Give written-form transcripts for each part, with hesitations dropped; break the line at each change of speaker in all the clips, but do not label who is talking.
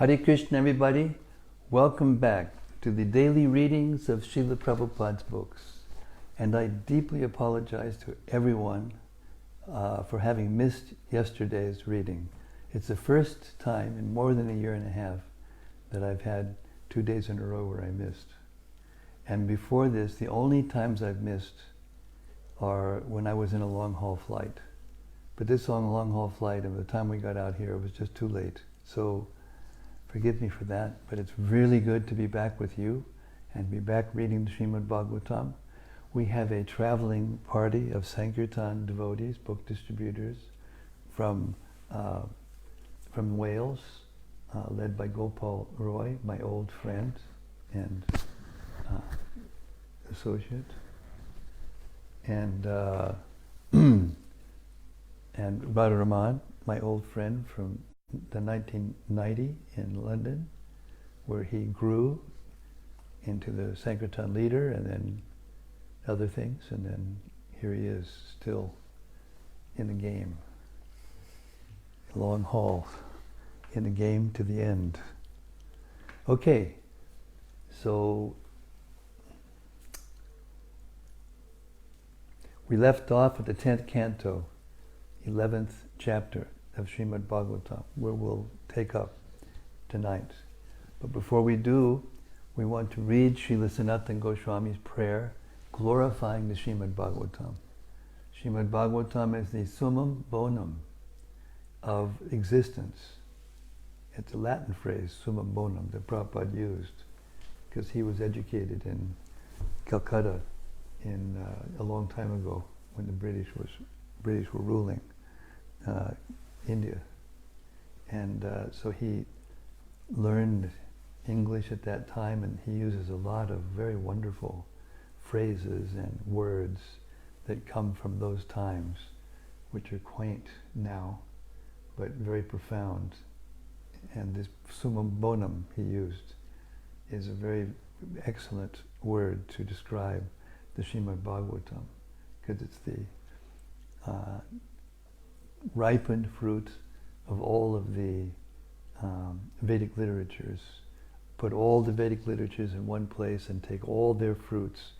Hare Krishna, everybody. Welcome back to the daily readings of Srila Prabhupada's books. And I deeply apologize to everyone for having missed yesterday's reading. It's the first time in more than a year and a half that I've had 2 days in a row where I missed. And before this, the only times I've missed are when I was in a long-haul flight. But this long-haul flight, and by the time we got out here, it was just too late. So forgive me for that, but it's really good to be back with you and be back reading the Srimad-Bhagavatam. We have a traveling party of Sankirtan devotees, book distributors, from Wales, led by Gopal Roy, my old friend and associate, and Radharaman, my old friend from the 1990 in London, where he grew into the Sankirtan leader and then other things, and then here he is still in the game. Long haul, in the game to the end. Okay, so we left off at the 10th canto, 11th chapter of Srimad-Bhagavatam, where we'll take up tonight. But before we do, we want to read Srila Sanatana Goswami's prayer glorifying the Srimad-Bhagavatam. Srimad-Bhagavatam is the Summum, Bonum of existence. It's a Latin phrase, Summum Bonum, that Prabhupada used because he was educated in Calcutta a long time ago when the British were ruling India, and so he learned English at that time, and he uses a lot of very wonderful phrases and words that come from those times, which are quaint now, but very profound. And this summum bonum he used is a very excellent word to describe the Srimad-Bhagavatam, because it's the ripened fruit of all of the Vedic literatures. Put all the Vedic literatures in one place and take all their fruits,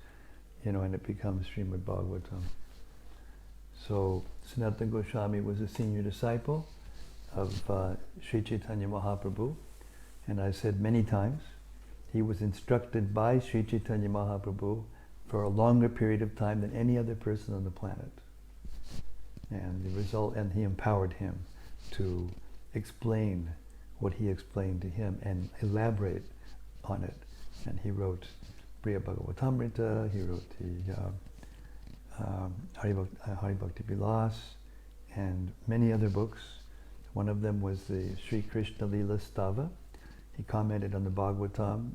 and it becomes Srimad-Bhagavatam. So Sanatana Goswami was a senior disciple of Sri Chaitanya Mahaprabhu, and I said many times, he was instructed by Sri Chaitanya Mahaprabhu for a longer period of time than any other person on the planet. And the result, and he empowered him to explain what he explained to him and elaborate on it. And he wrote Priya Bhagavatamrita, he wrote the Hari Bhakti Vilas, and many other books. One of them was the Sri Krishna Lila Stava. He commented on the Bhagavatam,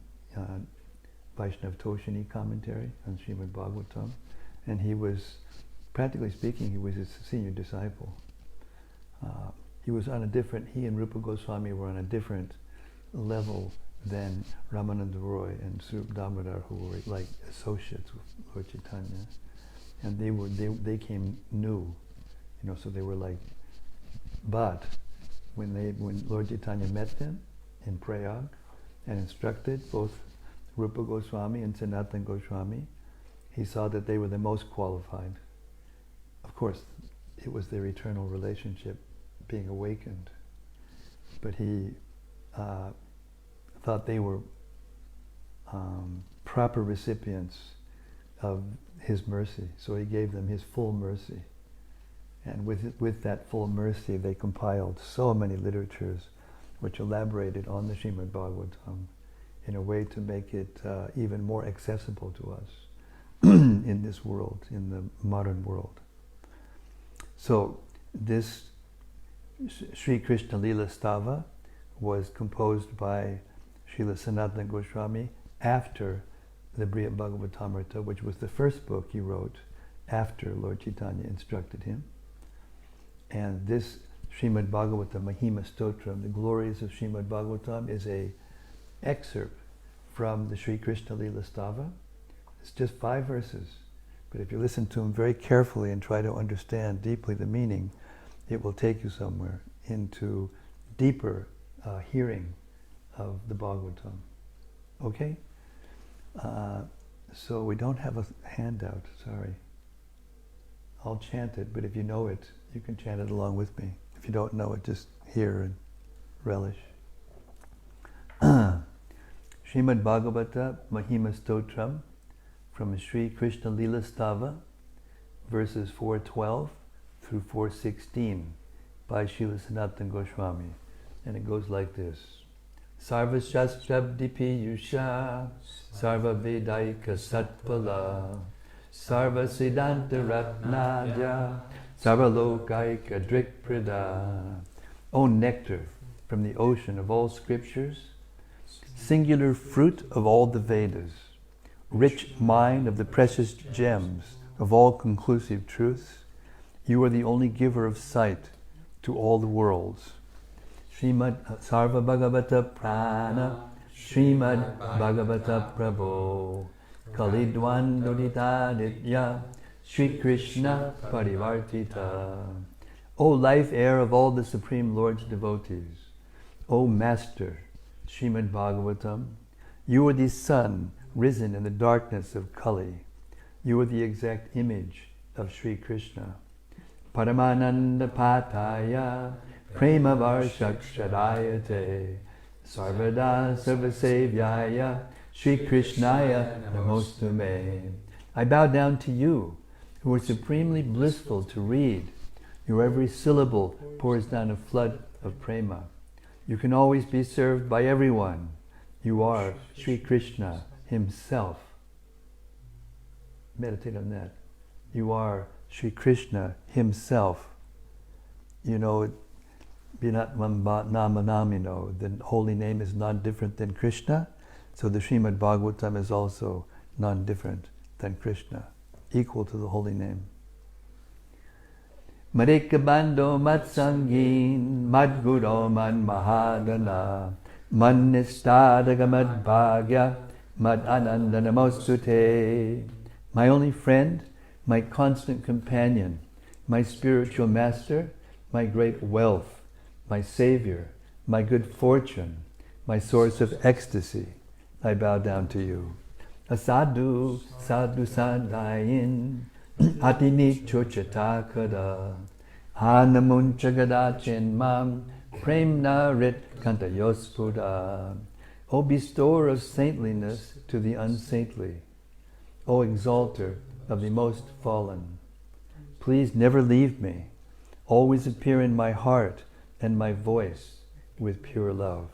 Vaishnav Toshini commentary on Srimad Bhagavatam, and he was, practically speaking, he was his senior disciple. He and Rupa Goswami were on a different level than Ramananda Roy and Swarup Damodar, who were like associates with Lord Chaitanya. And they came new, so they were like, but when Lord Chaitanya met them in Prayag and instructed both Rupa Goswami and Sanatana Goswami, he saw that they were the most qualified. Of course, it was their eternal relationship being awakened, but he thought they were proper recipients of his mercy, so he gave them his full mercy. And with that full mercy, they compiled so many literatures which elaborated on the Srimad Bhagavatam in a way to make it even more accessible to us in this world, in the modern world. So this Sri Krishna Lila Stava was composed by Srila Sanatana Goswami after the Brihat Bhagavatamrita, which was the first book he wrote after Lord Chaitanya instructed him. And this Srimad Bhagavatam Mahima Stotram, the glories of Srimad Bhagavatam, is a excerpt from the Sri Krishna Lila Stava. It's just 5 verses, but if you listen to them very carefully and try to understand deeply the meaning, it will take you somewhere into deeper hearing of the Bhagavatam. Okay? So we don't have a handout, sorry. I'll chant it, but if you know it, you can chant it along with me. If you don't know it, just hear and relish. Srimad-Bhagavata Mahima Stotram from Sri Krishna Lila Stava, verses 412 through 416 by Srila Sanatana Goswami. And it goes like this. Sarva Shastrabdipi Yusha Sarva Vedaika Satpala Sarva Siddhanta Ratnaja Sarva Lokaika Drikprida. O nectar from the ocean of all scriptures, singular fruit of all the Vedas, rich mine of the precious gems of all conclusive truths, you are the only giver of sight to all the worlds. Srimad Sarva Bhagavata Prana, Srimad Bhagavata Prabhu, Kalidwan Dodita Nitya, Sri Krishna Parivartita. O life air of all the Supreme Lord's devotees, O Master, Srimad Bhagavatam, you are the sun risen in the darkness of Kali. You are the exact image of Sri Krishna. Paramananda Pataya Prema Varshakshadayate Sarvada Sarvasevyaya Sri Krishnaya Namostume. I bow down to you, who are supremely blissful to read. Your every syllable pours down a flood of prema. You can always be served by everyone. You are Sri Krishna himself. Meditate on that. You are Sri Krishna himself. You know, Binat Namanamino, the holy name is non-different than Krishna. So the Srimad Bhagavatam is also non-different than Krishna, equal to the holy name. Madekabando Matsangin Madguro Man Mahadana Manistadaga Madbhagya Mad Anandanamostute. My only friend, my constant companion, my spiritual master, my great wealth, my savior, my good fortune, my source of ecstasy, I bow down to you. Asadu sadhu sadayin atini chochatakada hanamunchagada chenmam premna rit kantayospuda. O bestower of saintliness to the unsaintly, O exalter of the most fallen, please never leave me. Always appear in my heart and my voice with pure love.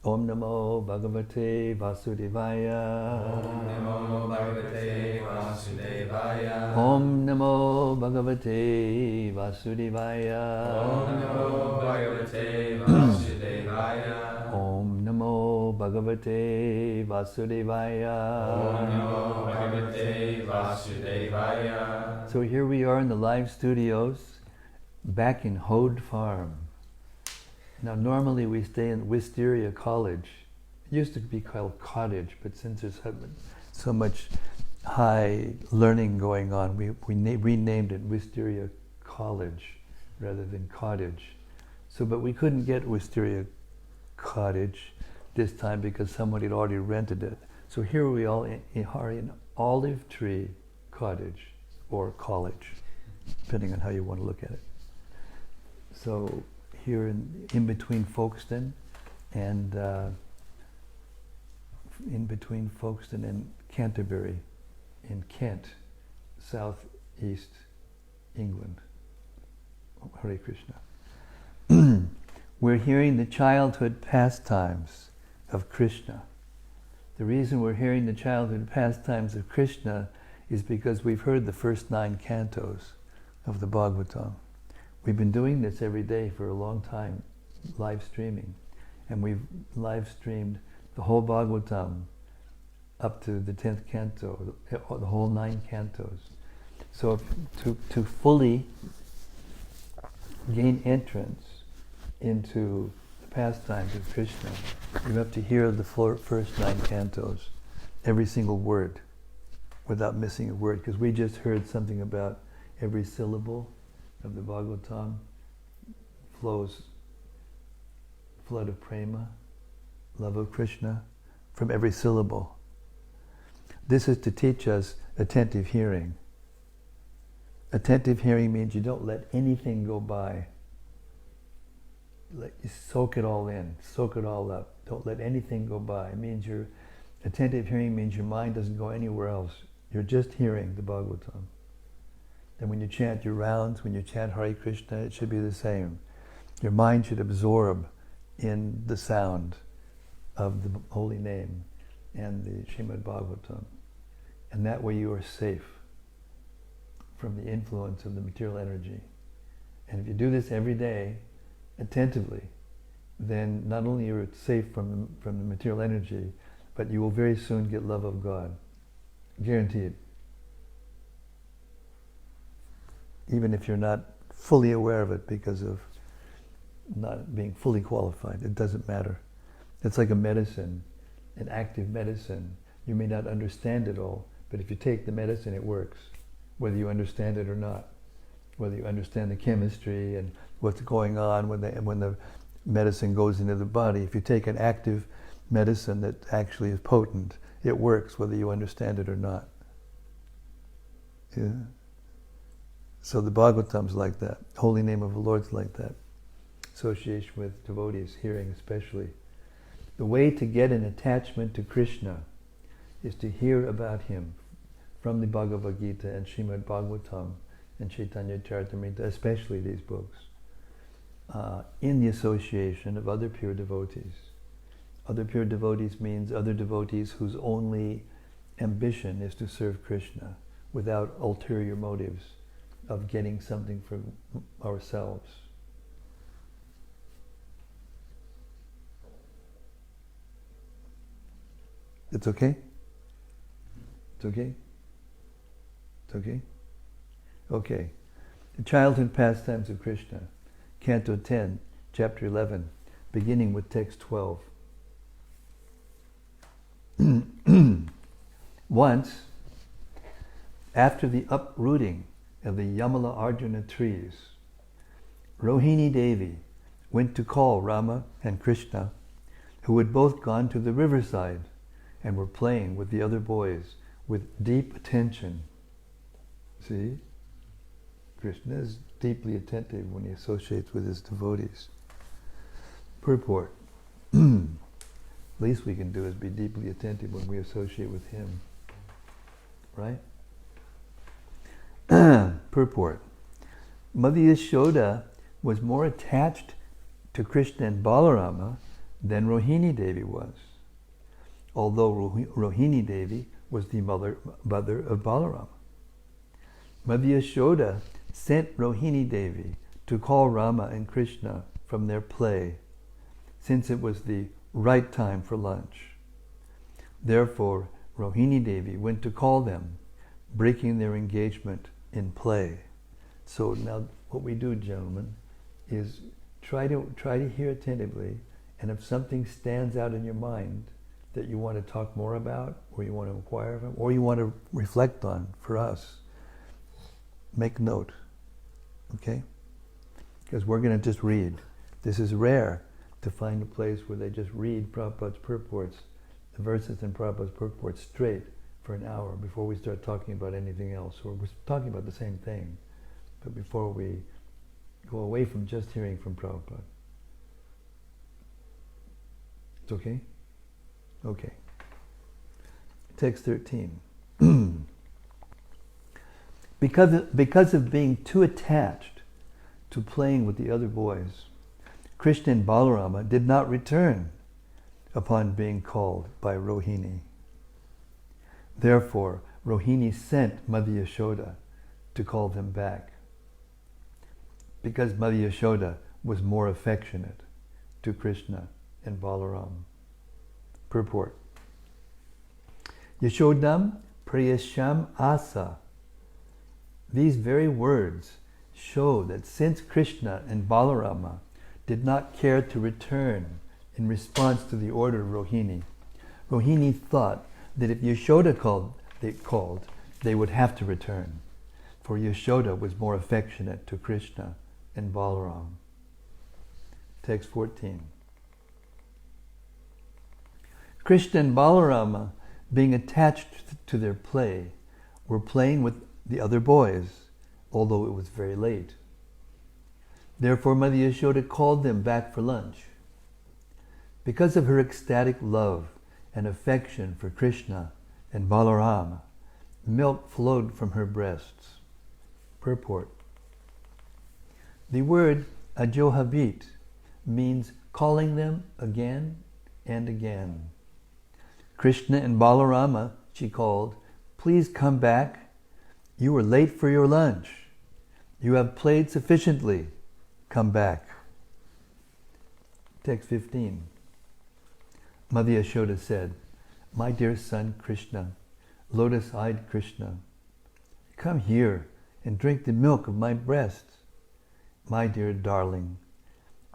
Om Namo Bhagavate Vasudevaya.
Om Namo Bhagavate Vasudevaya.
Om Namo Bhagavate Vasudevaya.
Om Namo Bhagavate Vasudevaya.
Om Namo Bhagavate Vasudevaya.
Om Namo Bhagavate Vasudevaya.
So here we are in the live studios, back in Hode Farm. Now normally we stay in Wisteria College. It used to be called Cottage, but since there's so much high learning going on, we renamed it Wisteria College rather than Cottage. So, but we couldn't get Wisteria Cottage this time because somebody had already rented it. So here we all are in Olive Tree Cottage or College, depending on how you want to look at it. So here in between Folkestone and Canterbury in Kent, southeast England. Hare Krishna. We're hearing the childhood pastimes of Krishna. The reason we're hearing the childhood pastimes of Krishna is because we've heard the first 9 cantos of the Bhagavatam. We've been doing this every day for a long time, live streaming. And we've live streamed the whole Bhagavatam up to the 10th canto, the whole 9 cantos. So to fully gain entrance into the pastimes of Krishna, you have to hear the first 9 cantos, every single word, without missing a word, because we just heard something about every syllable of the Bhagavatam flows flood of prema, love of Krishna from every syllable. This is to teach us attentive hearing. Attentive hearing means you don't let anything go by. You soak it all in, soak it all up. Don't let anything go by. It means attentive hearing means your mind doesn't go anywhere else. You're just hearing the Bhagavatam. And when you chant your rounds, when you chant Hare Krishna, it should be the same. Your mind should absorb in the sound of the holy name and the Srimad-Bhagavatam. And that way you are safe from the influence of the material energy. And if you do this every day, attentively, then not only are you safe from the material energy, but you will very soon get love of God. Guaranteed. Even if you're not fully aware of it because of not being fully qualified, it doesn't matter. It's like a medicine, an active medicine. You may not understand it all, but if you take the medicine, it works, whether you understand it or not. Whether you understand the chemistry and what's going on when the medicine goes into the body. If you take an active medicine that actually is potent, it works whether you understand it or not. Yeah? So the Bhagavatam's like that. Holy name of the Lord's like that. Association with devotees, hearing especially. The way to get an attachment to Krishna is to hear about him from the Bhagavad Gita and Srimad-Bhagavatam and Chaitanya Charitamrita, especially these books, in the association of other pure devotees. Other pure devotees means other devotees whose only ambition is to serve Krishna without ulterior motives of getting something for ourselves. It's okay? It's okay? It's okay? Okay. The childhood pastimes of Krishna, Canto 10, Chapter 11, beginning with text 12. Once, after the uprooting of the Yamala Arjuna trees, Rohini Devi went to call Rama and Krishna, who had both gone to the riverside and were playing with the other boys with deep attention. See? Krishna is deeply attentive when he associates with his devotees. Purport. Least we can do is be deeply attentive when we associate with him. Right? Purport. Mother Yashoda was more attached to Krishna and Balarama than Rohini Devi was, although Rohini Devi was the mother of Balarama. Mother Yashoda sent Rohini Devi to call Rama and Krishna from their play, since it was the right time for lunch. Therefore, Rohini Devi went to call them, breaking their engagement in play. So now what we do, gentlemen, is try to hear attentively, and if something stands out in your mind that you want to talk more about, or you want to inquire of him, or you want to reflect on for us, make note, okay? Because we're going to just read. This is rare to find a place where they just read Prabhupada's purports, the verses in Prabhupada's purports straight for an hour before we start talking about anything else. Or we're talking about the same thing, but before we go away from just hearing from Prabhupada. It's okay? Okay. Text 13. Because of being too attached to playing with the other boys, Krishna and Balarama did not return upon being called by Rohini. Therefore, Rohini sent Mother Yashoda to call them back, because Mother Yashoda was more affectionate to Krishna and Balaram. Purport. Yashodam Priyasham Asa. These very words show that since Krishna and Balarama did not care to return in response to the order of Rohini, Rohini thought that if Yashoda called, they would have to return, for Yashoda was more affectionate to Krishna and Balaram. Text 14. Krishna and Balarama, being attached to their play, were playing with the other boys, although it was very late. Therefore, Mother Yashoda called them back for lunch. Because of her ecstatic love and affection for Krishna and Balarama, milk flowed from her breasts. Purport. The word ajohabit means calling them again and again. Krishna and Balarama, she called, please come back. You were late for your lunch. You have played sufficiently. Come back. Text 15. Mother Yashoda said, my dear son Krishna, lotus-eyed Krishna, come here and drink the milk of my breast. My dear darling,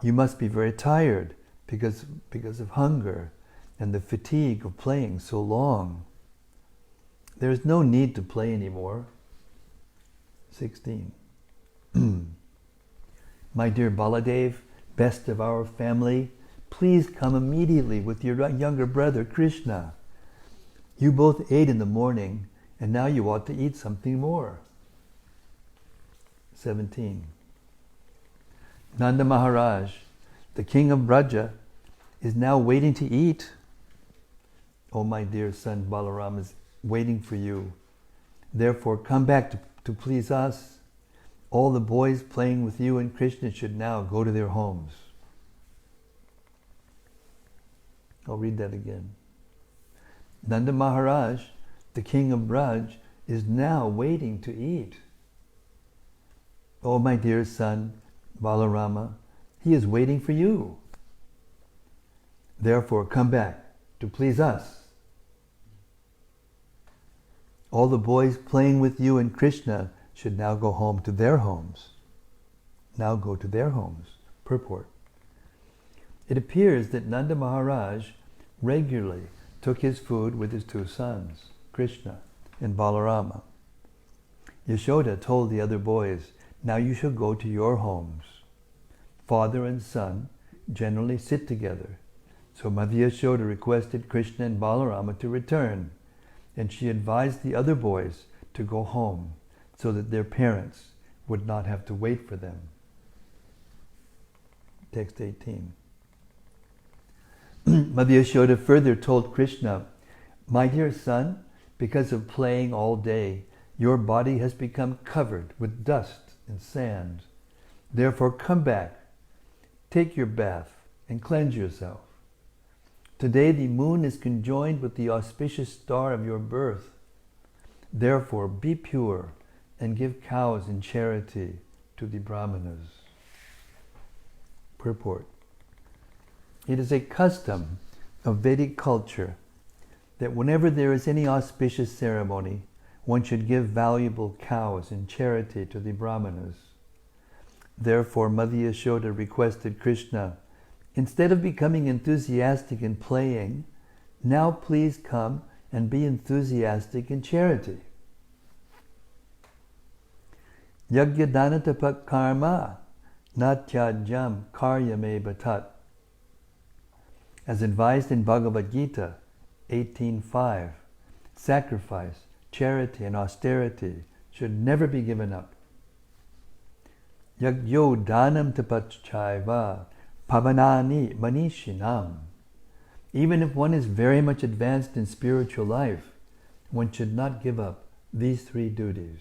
you must be very tired because of hunger and the fatigue of playing so long. There is no need to play anymore. 16. My dear Baladev, best of our family, please come immediately with your younger brother Krishna. You both ate in the morning, and now you ought to eat something more. 17. Nanda Maharaj, the king of Braja, is now waiting to eat. Oh, my dear son Balaram is waiting for you. Therefore, come back to please us. All the boys playing with you and Krishna should now go to their homes. I'll read that again. Nanda Maharaj, the king of Braj, is now waiting to eat. Oh, my dear son, Balarama, he is waiting for you. Therefore, come back to please us. All the boys playing with you and Krishna should now go home to their homes. Now go to their homes. Purport. It appears that Nanda Maharaj regularly took his food with his two sons, Krishna and Balarama. Yashoda told the other boys, now you shall go to your homes. Father and son generally sit together. So Mother Yashoda requested Krishna and Balarama to return, and she advised the other boys to go home so that their parents would not have to wait for them. Text 18. Mother Yashoda further told Krishna, my dear son, because of playing all day, your body has become covered with dust and sand. Therefore, come back, take your bath, and cleanse yourself. Today the moon is conjoined with the auspicious star of your birth. Therefore, be pure and give cows in charity to the Brahmanas. Purport. It is a custom of Vedic culture that whenever there is any auspicious ceremony, one should give valuable cows in charity to the Brahmanas. Therefore, Mother Yashoda requested Krishna, instead of becoming enthusiastic in playing, now please come and be enthusiastic in charity. Yagya danatapak karma natyajam karyame batat. As advised in Bhagavad Gita 18.5, sacrifice, charity, and austerity should never be given up. Yagyo danam tapachaiva pavanani manishinam. Even if one is very much advanced in spiritual life, one should not give up these three duties.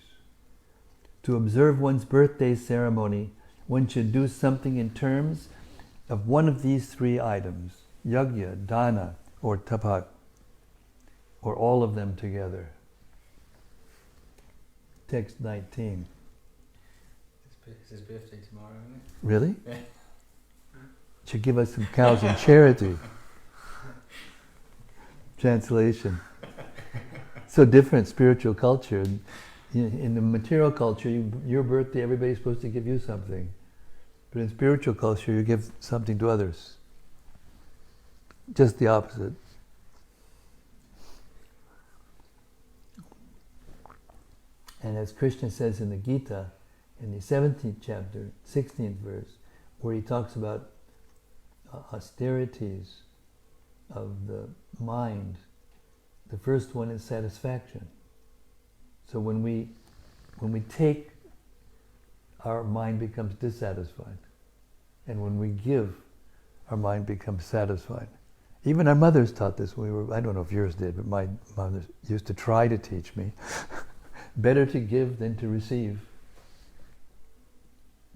To observe one's birthday ceremony, one should do something in terms of one of these three items, yagya, dana, or tapak, or all of them together. Text 19.
It's his birthday tomorrow, isn't it?
Really?
Yeah.
Should give us some cows in charity. Translation. So different spiritual culture. In the material culture, your birthday, everybody's supposed to give you something. But in spiritual culture, you give something to others. Just the opposite. And as Krishna says in the Gita, in the 17th chapter, 16th verse, where he talks about austerities of the mind, the first one is satisfaction. So when we take, our mind becomes dissatisfied. And when we give, our mind becomes satisfied. Even our mothers taught this. I don't know if yours did, but my mother used to try to teach me. Better to give than to receive.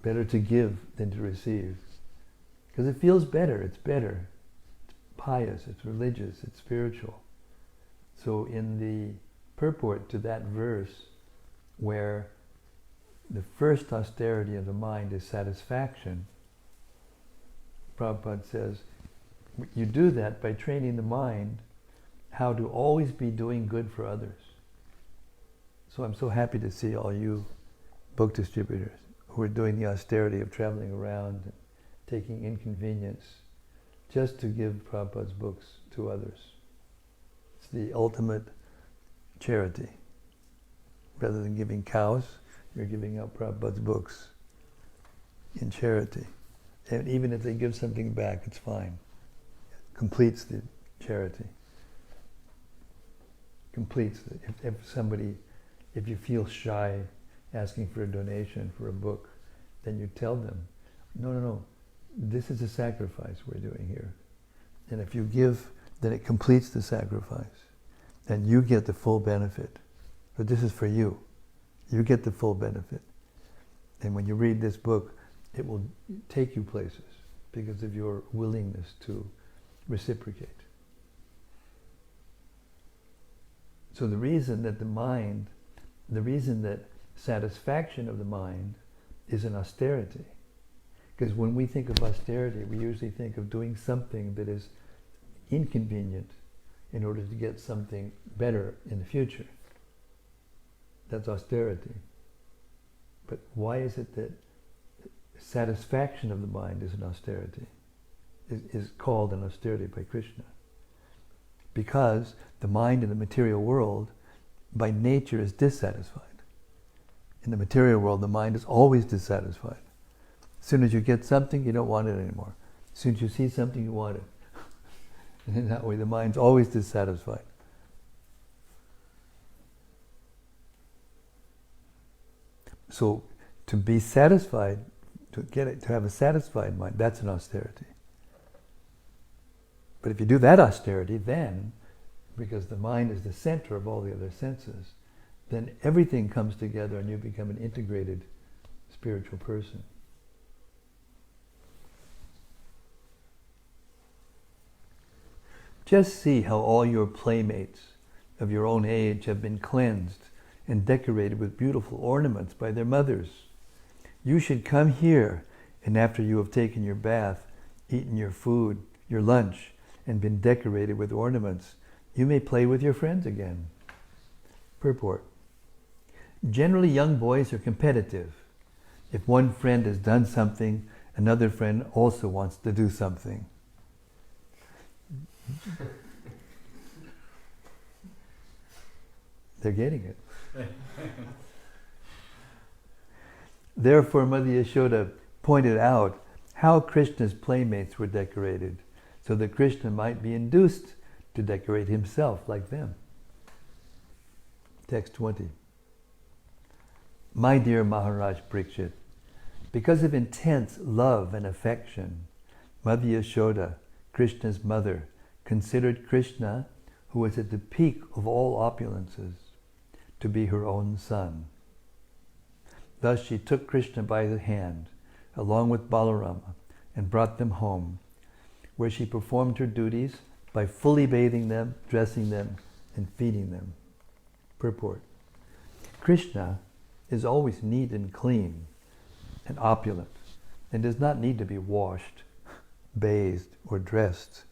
Better to give than to receive. Because it feels better, it's better. It's pious, it's religious, it's spiritual. So in the purport to that verse, where the first austerity of the mind is satisfaction, Prabhupada says, you do that by training the mind how to always be doing good for others. So I'm so happy to see all you book distributors who are doing the austerity of traveling around and taking inconvenience just to give Prabhupada's books to others. It's the ultimate charity. Rather than giving cows, you're giving out Prabhupada's books in charity. And even if they give something back, it's fine. It completes the charity. Completes the, if you feel shy asking for a donation for a book, then you tell them, no, this is a sacrifice we're doing here. And if you give, then it completes the sacrifice. And you get the full benefit. But this is for you. You get the full benefit. And when you read this book, it will take you places because of your willingness to reciprocate. So the reason that satisfaction of the mind is an austerity. Because when we think of austerity, we usually think of doing something that is inconvenient in order to get something better in the future. That's austerity. But why is it that satisfaction of the mind is an austerity, is called an austerity by Krishna? Because the mind in the material world, by nature, is dissatisfied. In the material world, the mind is always dissatisfied. As soon as you get something, you don't want it anymore. As soon as you see something, you want it. And in that way, the mind's always dissatisfied. So, to be satisfied, to have a satisfied mind, that's an austerity. But if you do that austerity, then, because the mind is the center of all the other senses, then everything comes together and you become an integrated spiritual person. Just see how all your playmates of your own age have been cleansed and decorated with beautiful ornaments by their mothers. You should come here, and after you have taken your bath, eaten your food, your lunch, and been decorated with ornaments, you may play with your friends again. Purport. Generally, young boys are competitive. If one friend has done something, another friend also wants to do something. They're getting it. Therefore, Mother Yashoda pointed out how Krishna's playmates were decorated, so that Krishna might be induced to decorate himself like them. Text 20. My dear Maharaj Parikshit, because of intense love and affection, Mother Yashoda, Krishna's mother, considered Krishna, who was at the peak of all opulences, to be her own son. Thus she took Krishna by the hand, along with Balarama, and brought them home, where she performed her duties by fully bathing them, dressing them, and feeding them. Purport. Krishna is always neat and clean and opulent, and does not need to be washed, bathed, or dressed.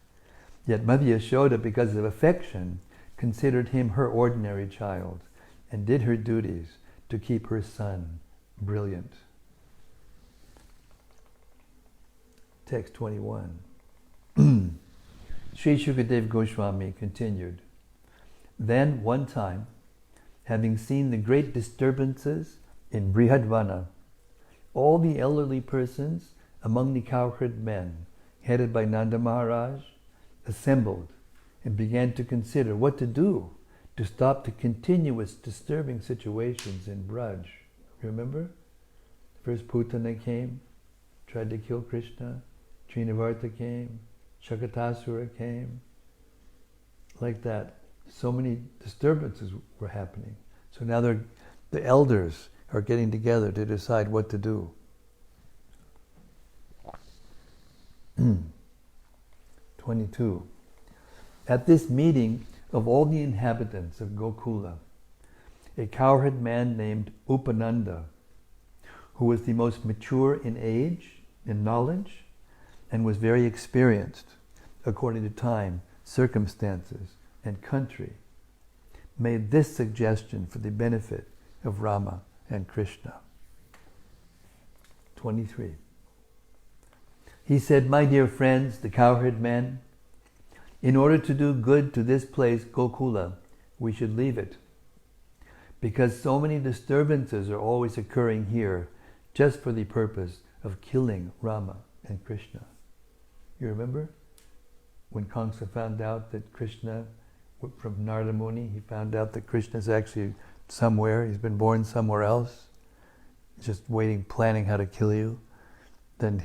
Yet Mother Yashoda, because of affection, considered him her ordinary child, and did her duties to keep her son brilliant. Text 21. Sri Shukadev Goswami continued, then one time, having seen the great disturbances in Brihadvana, all the elderly persons among the cowherd men, headed by Nanda Maharaj, assembled and began to consider what to do to stop the continuous disturbing situations in Braj. Remember? First Putana came, tried to kill Krishna. Trinavarta came. Shakatasura came. Like that. So many disturbances were happening. So now the elders are getting together to decide what to do. 22. At this meeting of all the inhabitants of Gokula, a cowherd man named Upananda, who was the most mature in age, in knowledge, and was very experienced, according to time, circumstances, and country, made this suggestion for the benefit of Rama and Krishna. 23. He said, "My dear friends, the cowherd men, in order to do good to this place, Gokula, we should leave it. Because so many disturbances are always occurring here just for the purpose of killing Rama and Krishna." You remember? When Kamsa found out that Krishna, from Narada Muni, he found out that Krishna is actually somewhere, he's been born somewhere else, just waiting, planning how to kill you. Then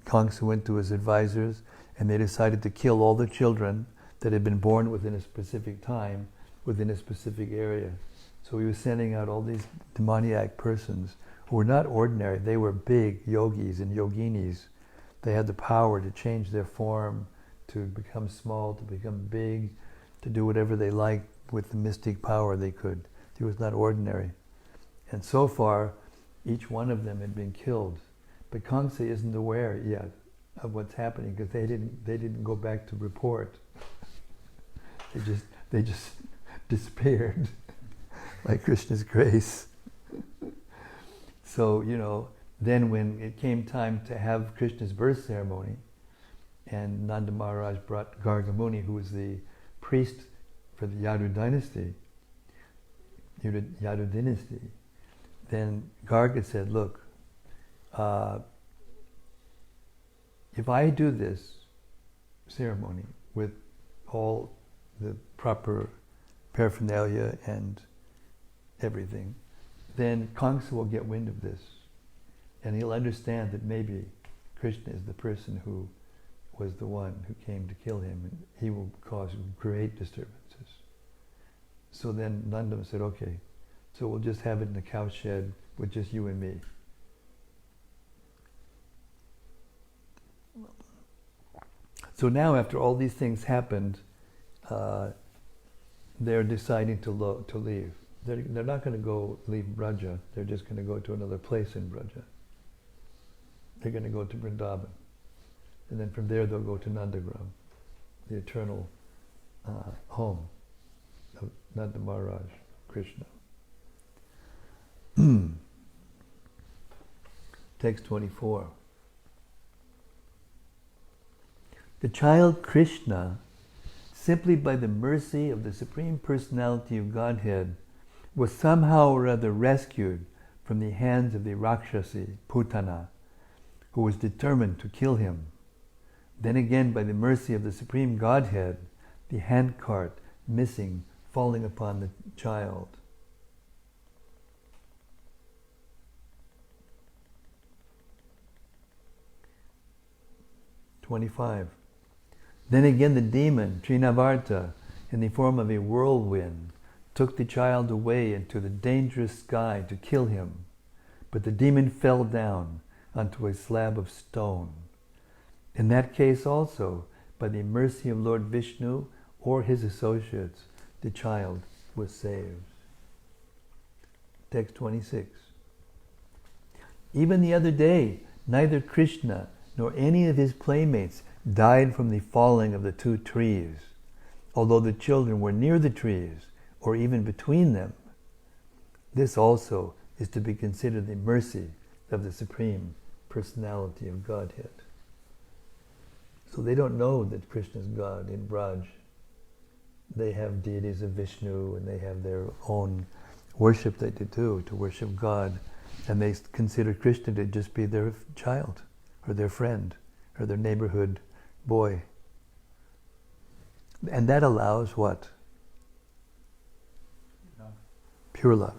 Kamsa went to his advisors and they decided to kill all the children that had been born within a specific time, within a specific area. So he was sending out all these demoniac persons who were not ordinary, they were big yogis and yoginis. They had the power to change their form, to become small, to become big, to do whatever they liked with the mystic power they could. He was not ordinary. And so far, each one of them had been killed. But Kamsa isn't aware yet of what's happening because they didn't go back to report. They just disappeared like Krishna's grace. So, then when it came time to have Krishna's birth ceremony, and Nanda Maharaj brought Garga Muni, who was the priest for the Yadu dynasty, then Garga said, "Look, if I do this ceremony with all the proper paraphernalia and everything, then Kamsa will get wind of this. And he'll understand that maybe Krishna is the person who was the one who came to kill him, and he will cause great disturbances." So then Nanda said, "Okay, so we'll just have it in the cow shed with just you and me." So now, after all these things happened, they're deciding to leave. They're not going to go leave Braja. They're just going to go to another place in Braja. They're going to go to Vrindavan. And then from there they'll go to Nandagram, the eternal home of Nanda Maharaj, Krishna. Text 24. The child Krishna, simply by the mercy of the Supreme Personality of Godhead, was somehow or other rescued from the hands of the Rakshasi, Putana, who was determined to kill him. Then again, by the mercy of the Supreme Godhead, the handcart missing, falling upon the child. "25. Then again the demon, Trinavarta, in the form of a whirlwind, took the child away into the dangerous sky to kill him. But the demon fell down onto a slab of stone. In that case also, by the mercy of Lord Vishnu or his associates, the child was saved." Text 26. "Even the other day, neither Krishna nor any of his playmates died from the falling of the two trees, although the children were near the trees, or even between them. This also is to be considered the mercy of the Supreme Personality of Godhead." So they don't know that Krishna is God in Braj. They have deities of Vishnu and they have their own worship that they do to worship God. And they consider Krishna to just be their child or their friend or their neighborhood boy. And that allows what?
Love.
Pure love.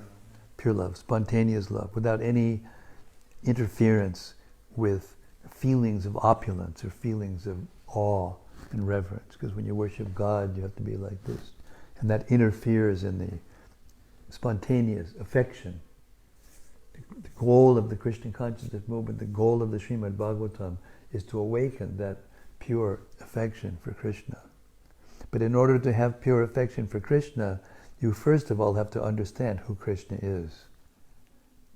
Pure love, spontaneous love, without any interference with feelings of opulence or feelings of awe and reverence. Because when you worship God, you have to be like this. And that interferes in the spontaneous affection. The goal of the Krishna consciousness movement, the goal of the Srimad-Bhagavatam is to awaken that pure affection for Krishna. But in order to have pure affection for Krishna, you first of all have to understand who Krishna is.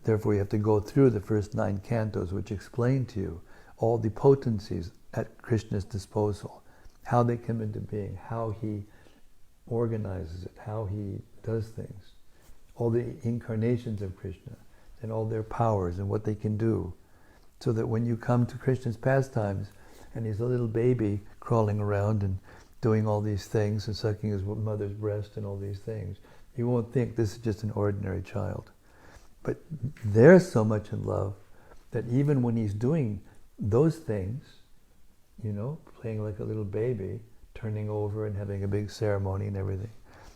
Therefore you have to go through the first 9 cantos which explain to you all the potencies at Krishna's disposal, how they come into being, how he organizes it, how he does things, all the incarnations of Krishna and all their powers and what they can do. So that when you come to Krishna's pastimes and he's a little baby crawling around and doing all these things and sucking his mother's breast and all these things, you won't think this is just an ordinary child. But they're so much in love that even when he's doing those things, playing like a little baby, turning over and having a big ceremony and everything,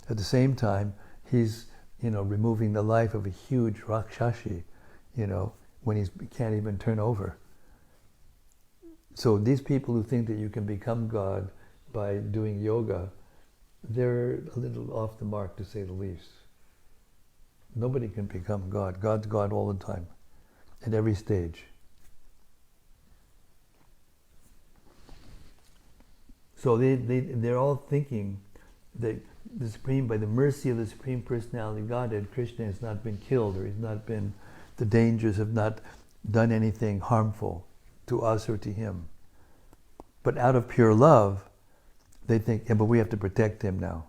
at the same time, he's, removing the life of a huge Rakshashi, when he can't even turn over. So these people who think that you can become God by doing yoga, they're a little off the mark, to say the least. Nobody can become God. God's God all the time, at every stage. So they're all thinking that by the mercy of the Supreme Personality of Godhead, Krishna has not been killed, or the dangers have not done anything harmful to us or to him. But out of pure love, they think, but we have to protect him now.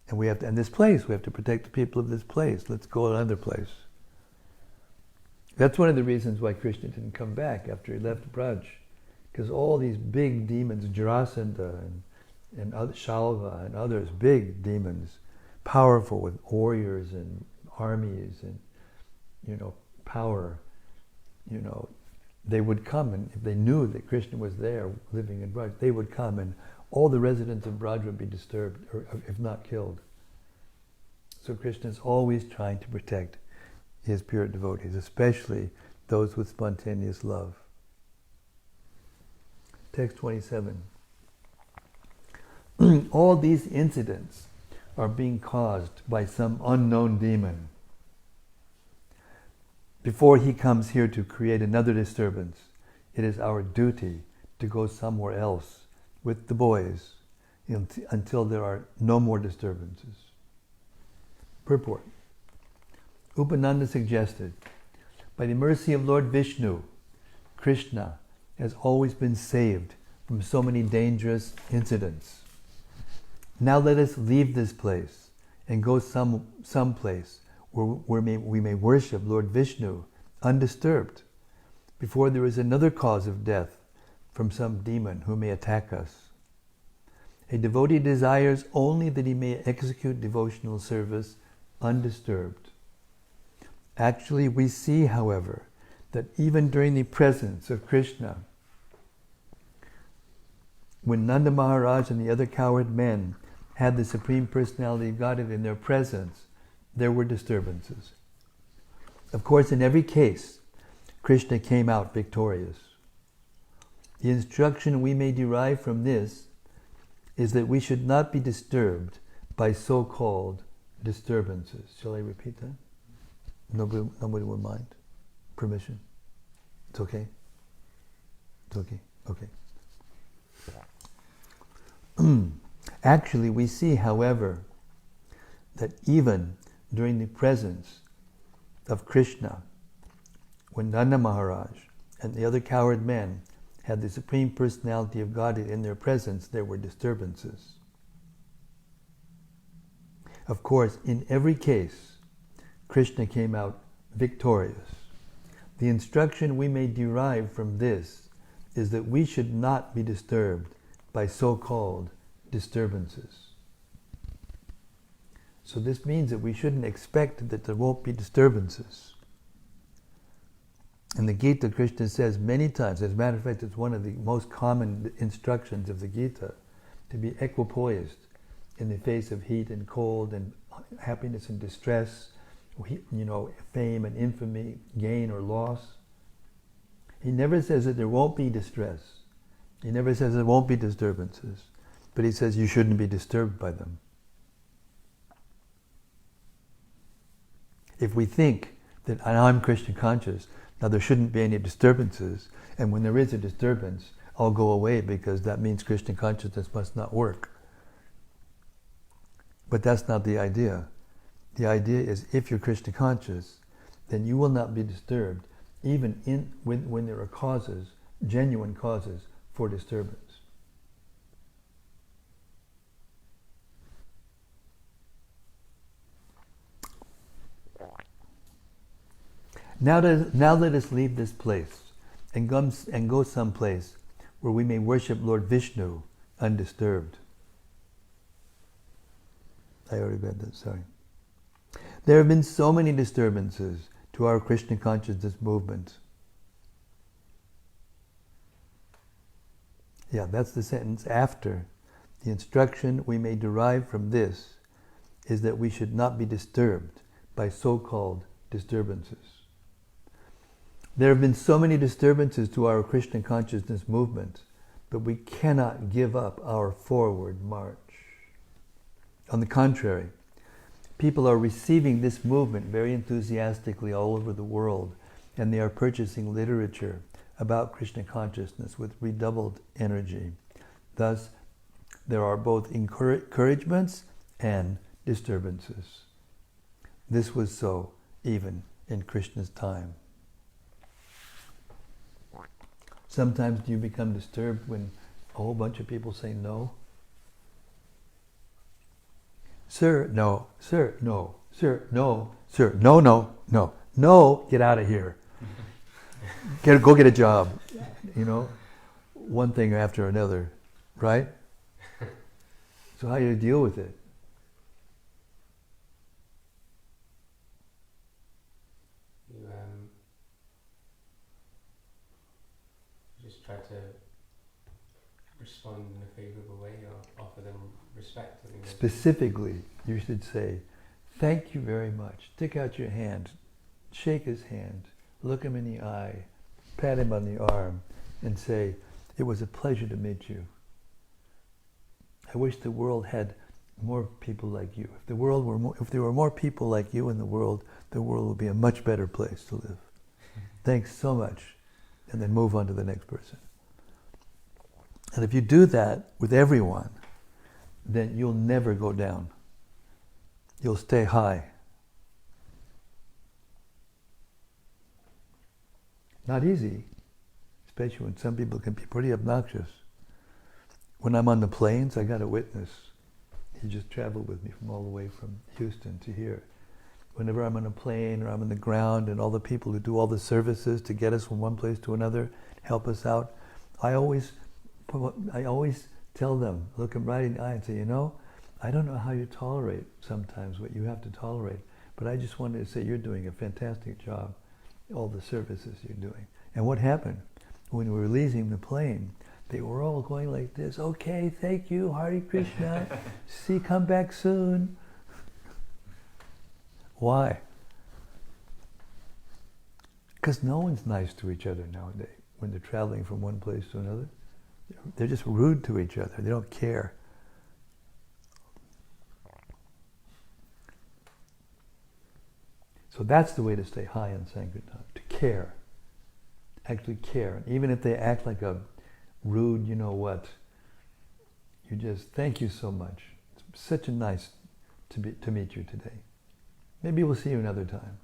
And we have to protect the people of this place. Let's go another place. That's one of the reasons why Krishna didn't come back after he left Braj. Because all these big demons, Jarasandha and Shalva and others, big demons, powerful with warriors and armies and, power, they would come, and if they knew that Krishna was there living in Braj, they would come, and all the residents of Braj would be disturbed, or if not killed. So Krishna is always trying to protect his pure devotees, especially those with spontaneous love. Text 27. All these incidents are being caused by some unknown demon. Before he comes here to create another disturbance, it is our duty to go somewhere else with the boys until there are no more disturbances. Purport. Upananda suggested, by the mercy of Lord Vishnu, Krishna has always been saved from so many dangerous incidents. Now let us leave this place and go some place where we may worship Lord Vishnu undisturbed, before there is another cause of death from some demon who may attack us. A devotee desires only that he may execute devotional service undisturbed. Actually, we see, however, that even during the presence of Krishna, when Nanda Maharaj and the other cowherd men had the Supreme Personality of Godhead in their presence, there were disturbances. Of course, in every case, Krishna came out victorious. The instruction we may derive from this is that we should not be disturbed by so-called disturbances. Shall I repeat that? Nobody will mind? Permission? It's okay? It's okay? Okay. Actually, we see, however, that even during the presence of Krishna, when Nanda Maharaj and the other cowherd men had the Supreme Personality of Godhead in their presence, there were disturbances. Of course, in every case, Krishna came out victorious. The instruction we may derive from this is that we should not be disturbed by so-called disturbances. So this means that we shouldn't expect that there won't be disturbances. In the Gita, Krishna says many times, as a matter of fact, it's one of the most common instructions of the Gita, to be equipoised in the face of heat and cold and happiness and distress, fame and infamy, gain or loss. He never says that there won't be distress. He never says there won't be disturbances. But he says you shouldn't be disturbed by them. If we think that I'm Krishna conscious, now there shouldn't be any disturbances, and when there is a disturbance, I'll go away because that means Krishna consciousness must not work. But that's not the idea. The idea is if you're Krishna conscious, then you will not be disturbed even when there are causes, genuine causes for disturbance. Now let us leave this place and go someplace where we may worship Lord Vishnu undisturbed. I already read that, sorry. There have been so many disturbances to our Krishna consciousness movement. Yeah, that's the sentence after. The instruction we may derive from this is that we should not be disturbed by so-called disturbances. There have been so many disturbances to our Krishna consciousness movement, but we cannot give up our forward march. On the contrary, people are receiving this movement very enthusiastically all over the world, and they are purchasing literature about Krishna consciousness with redoubled energy. Thus, there are both encouragements and disturbances. This was so even in Krishna's time. Sometimes do you become disturbed when a whole bunch of people say no? Sir, no. Sir, no. Sir, no. Sir, no, no, no. No, get out of here. Go get a job. One thing after another, right? So how do you deal with it?
You just try to respond in a favourable way or offer them respect.
Specifically, you should say, thank you very much. Stick out your hand, shake his hand, look him in the eye, pat him on the arm, and say, it was a pleasure to meet you. I wish the world had more people like you. If there were more people like you in the world would be a much better place to live. Thanks so much. And then move on to the next person. And if you do that with everyone, then you'll never go down. You'll stay high. Not easy, especially when some people can be pretty obnoxious. When I'm on the planes, I got a witness. He just traveled with me from all the way from Houston to here. Whenever I'm on a plane or I'm on the ground and all the people who do all the services to get us from one place to another, help us out, I always tell them, look them right in the eye and say, I don't know how you tolerate sometimes what you have to tolerate, but I just wanted to say you're doing a fantastic job, all the services you're doing. And what happened? When we were leaving the plane, they were all going like this, okay, thank you, Hare Krishna, come back soon. Why? Because no one's nice to each other nowadays when they're traveling from one place to another. They're just rude to each other. They don't care. So that's the way to stay high in Sankirtan, to care. Actually care. Even if they act like a rude, you just thank you so much. It's such a nice to meet you today. Maybe we'll see you another time.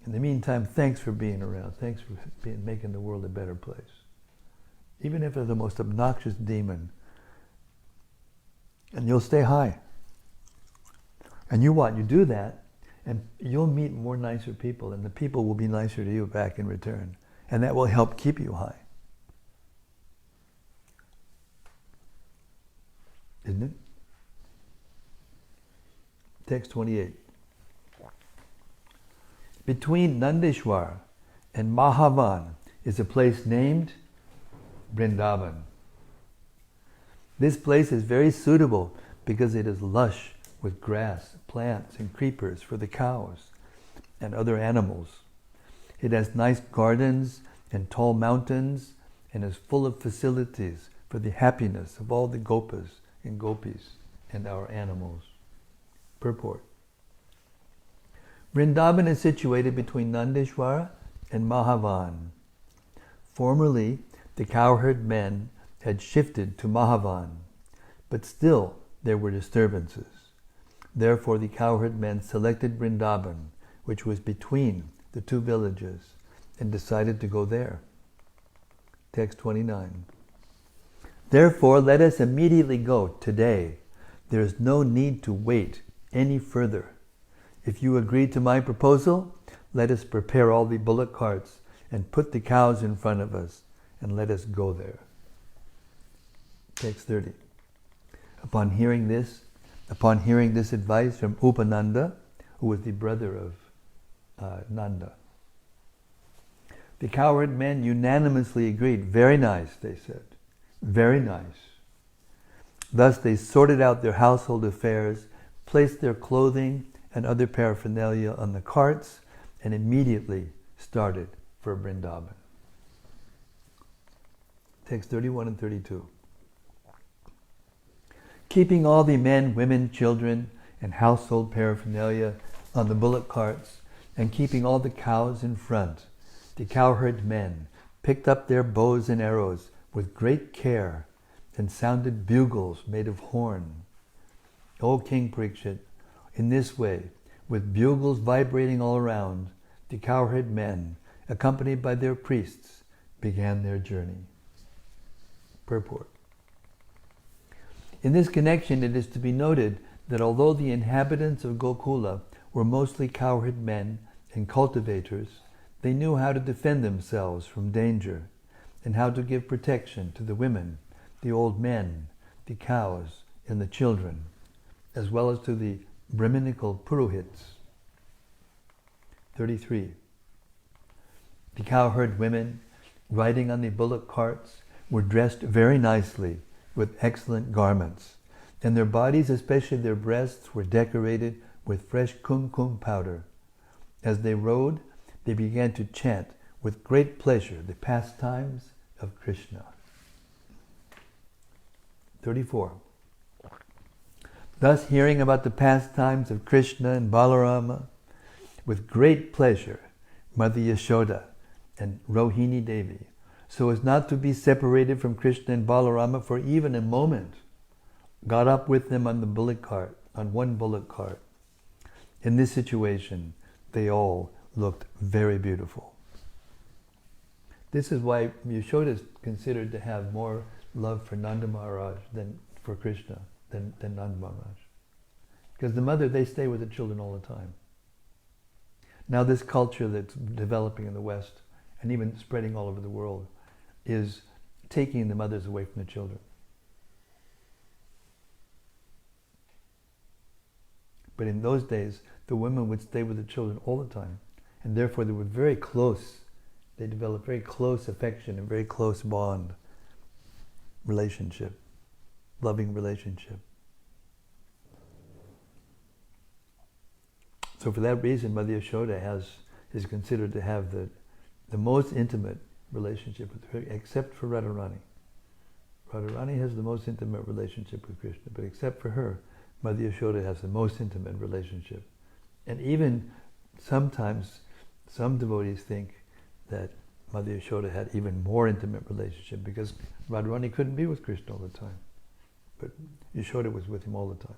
In the meantime, thanks for being around. Thanks for making the world a better place. Even if they're the most obnoxious demon. And you'll stay high. And you do that, and you'll meet more nicer people, and the people will be nicer to you back in return. And that will help keep you high. Isn't it? Text 28. Between Nandeshwar and Mahavan is a place named Vrindavan. This place is very suitable because it is lush with grass, plants, and creepers for the cows and other animals. It has nice gardens and tall mountains and is full of facilities for the happiness of all the gopas and gopis and our animals. Purport. Vrindavan is situated between Nandeshwara and Mahavan. Formerly, the cowherd men had shifted to Mahavan, but still there were disturbances. Therefore, the cowherd men selected Vrindavan, which was between the two villages, and decided to go there. Text 29. Therefore, let us immediately go today. There is no need to wait any further. If you agree to my proposal, let us prepare all the bullock carts and put the cows in front of us, and let us go there. Text 30. Upon hearing this advice from Upananda, who was the brother of Nanda, the cowherd men unanimously agreed. Very nice, they said. Very nice. Thus they sorted out their household affairs, placed their clothing and other paraphernalia on the carts, and immediately started for Vrindavan. Text 31 and 32. Keeping all the men, women, children, and household paraphernalia on the bullock carts, and keeping all the cows in front, the cowherd men picked up their bows and arrows with great care and sounded bugles made of horn. O King Parikshit, in this way, with bugles vibrating all around, the cowherd men, accompanied by their priests, began their journey. Purport. In this connection, it is to be noted that although the inhabitants of Gokula were mostly cowherd men and cultivators, they knew how to defend themselves from danger and how to give protection to the women, the old men, the cows, and the children, as well as to the Brahminical Purohits. 33. The cowherd women, riding on the bullock carts, were dressed very nicely with excellent garments, and their bodies, especially their breasts, were decorated with fresh kumkum powder. As they rode, they began to chant with great pleasure the pastimes of Krishna. 34. Thus, hearing about the pastimes of Krishna and Balarama, with great pleasure, Mother Yashoda and Rohini Devi, so as not to be separated from Krishna and Balarama for even a moment, got up with them on the bullock cart, on one bullock cart. In this situation, they all looked very beautiful. This is why Yashoda is considered to have more love for Nanda Maharaj than for Krishna, than Nanda Maharaj. Because the mother, they stay with the children all the time. Now this culture that's developing in the West, and even spreading all over the world, is taking the mothers away from the children. But in those days, the women would stay with the children all the time, and therefore they were very close. They developed very close affection and very close bond, relationship, loving relationship. So for that reason, Mother Yashoda is considered to have the most intimate relationship with her, except for Radharani. Radharani has the most intimate relationship with Krishna, but except for her, Mother Yashoda has the most intimate relationship. And even sometimes, some devotees think that Mother Yashoda had even more intimate relationship because Radharani couldn't be with Krishna all the time. But Yashoda was with him all the time.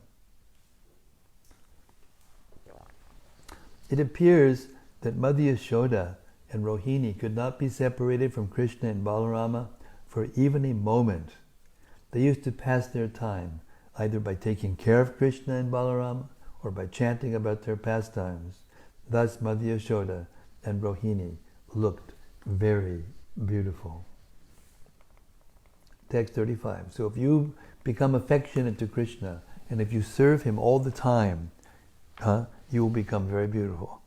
It appears that Mother Yashoda and Rohini could not be separated from Krishna and Balarama for even a moment. They used to pass their time either by taking care of Krishna and Balarama or by chanting about their pastimes. Thus Mother Yashoda and Rohini looked very beautiful. Text 35. So if you become affectionate to Krishna and if you serve him all the time, you will become very beautiful.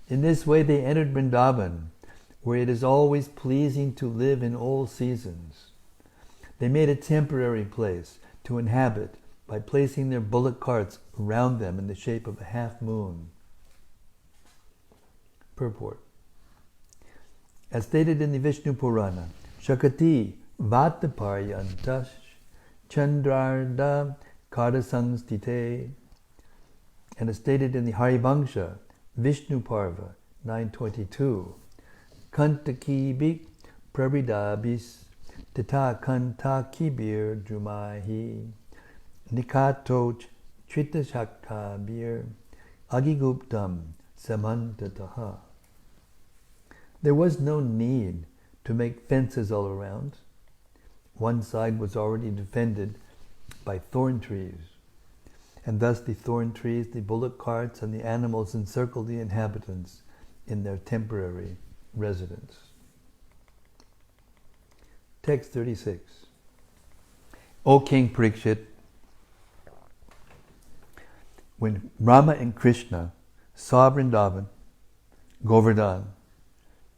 In this way they entered Vrindavan, where it is always pleasing to live in all seasons. They made a temporary place to inhabit by placing their bullock carts around them in the shape of a half moon. Purport. As stated in the Vishnu Purana, Shakati Vataparyantash Chandrarda Karasamstite, and as stated in the Harivangsha, Vishnu Parva 922, Kantakibik Prabhidabis Tata Kantakibir Jumahi Nikatoch Chitashakabir Agiguptam Samantataha. There was no need to make fences all around. One side was already defended by thorn trees, and thus the thorn trees, the bullock carts, and the animals encircled the inhabitants in their temporary residence. Text 36. O King Parikshit, when Rama and Krishna saw Vrindavan, Govardhan,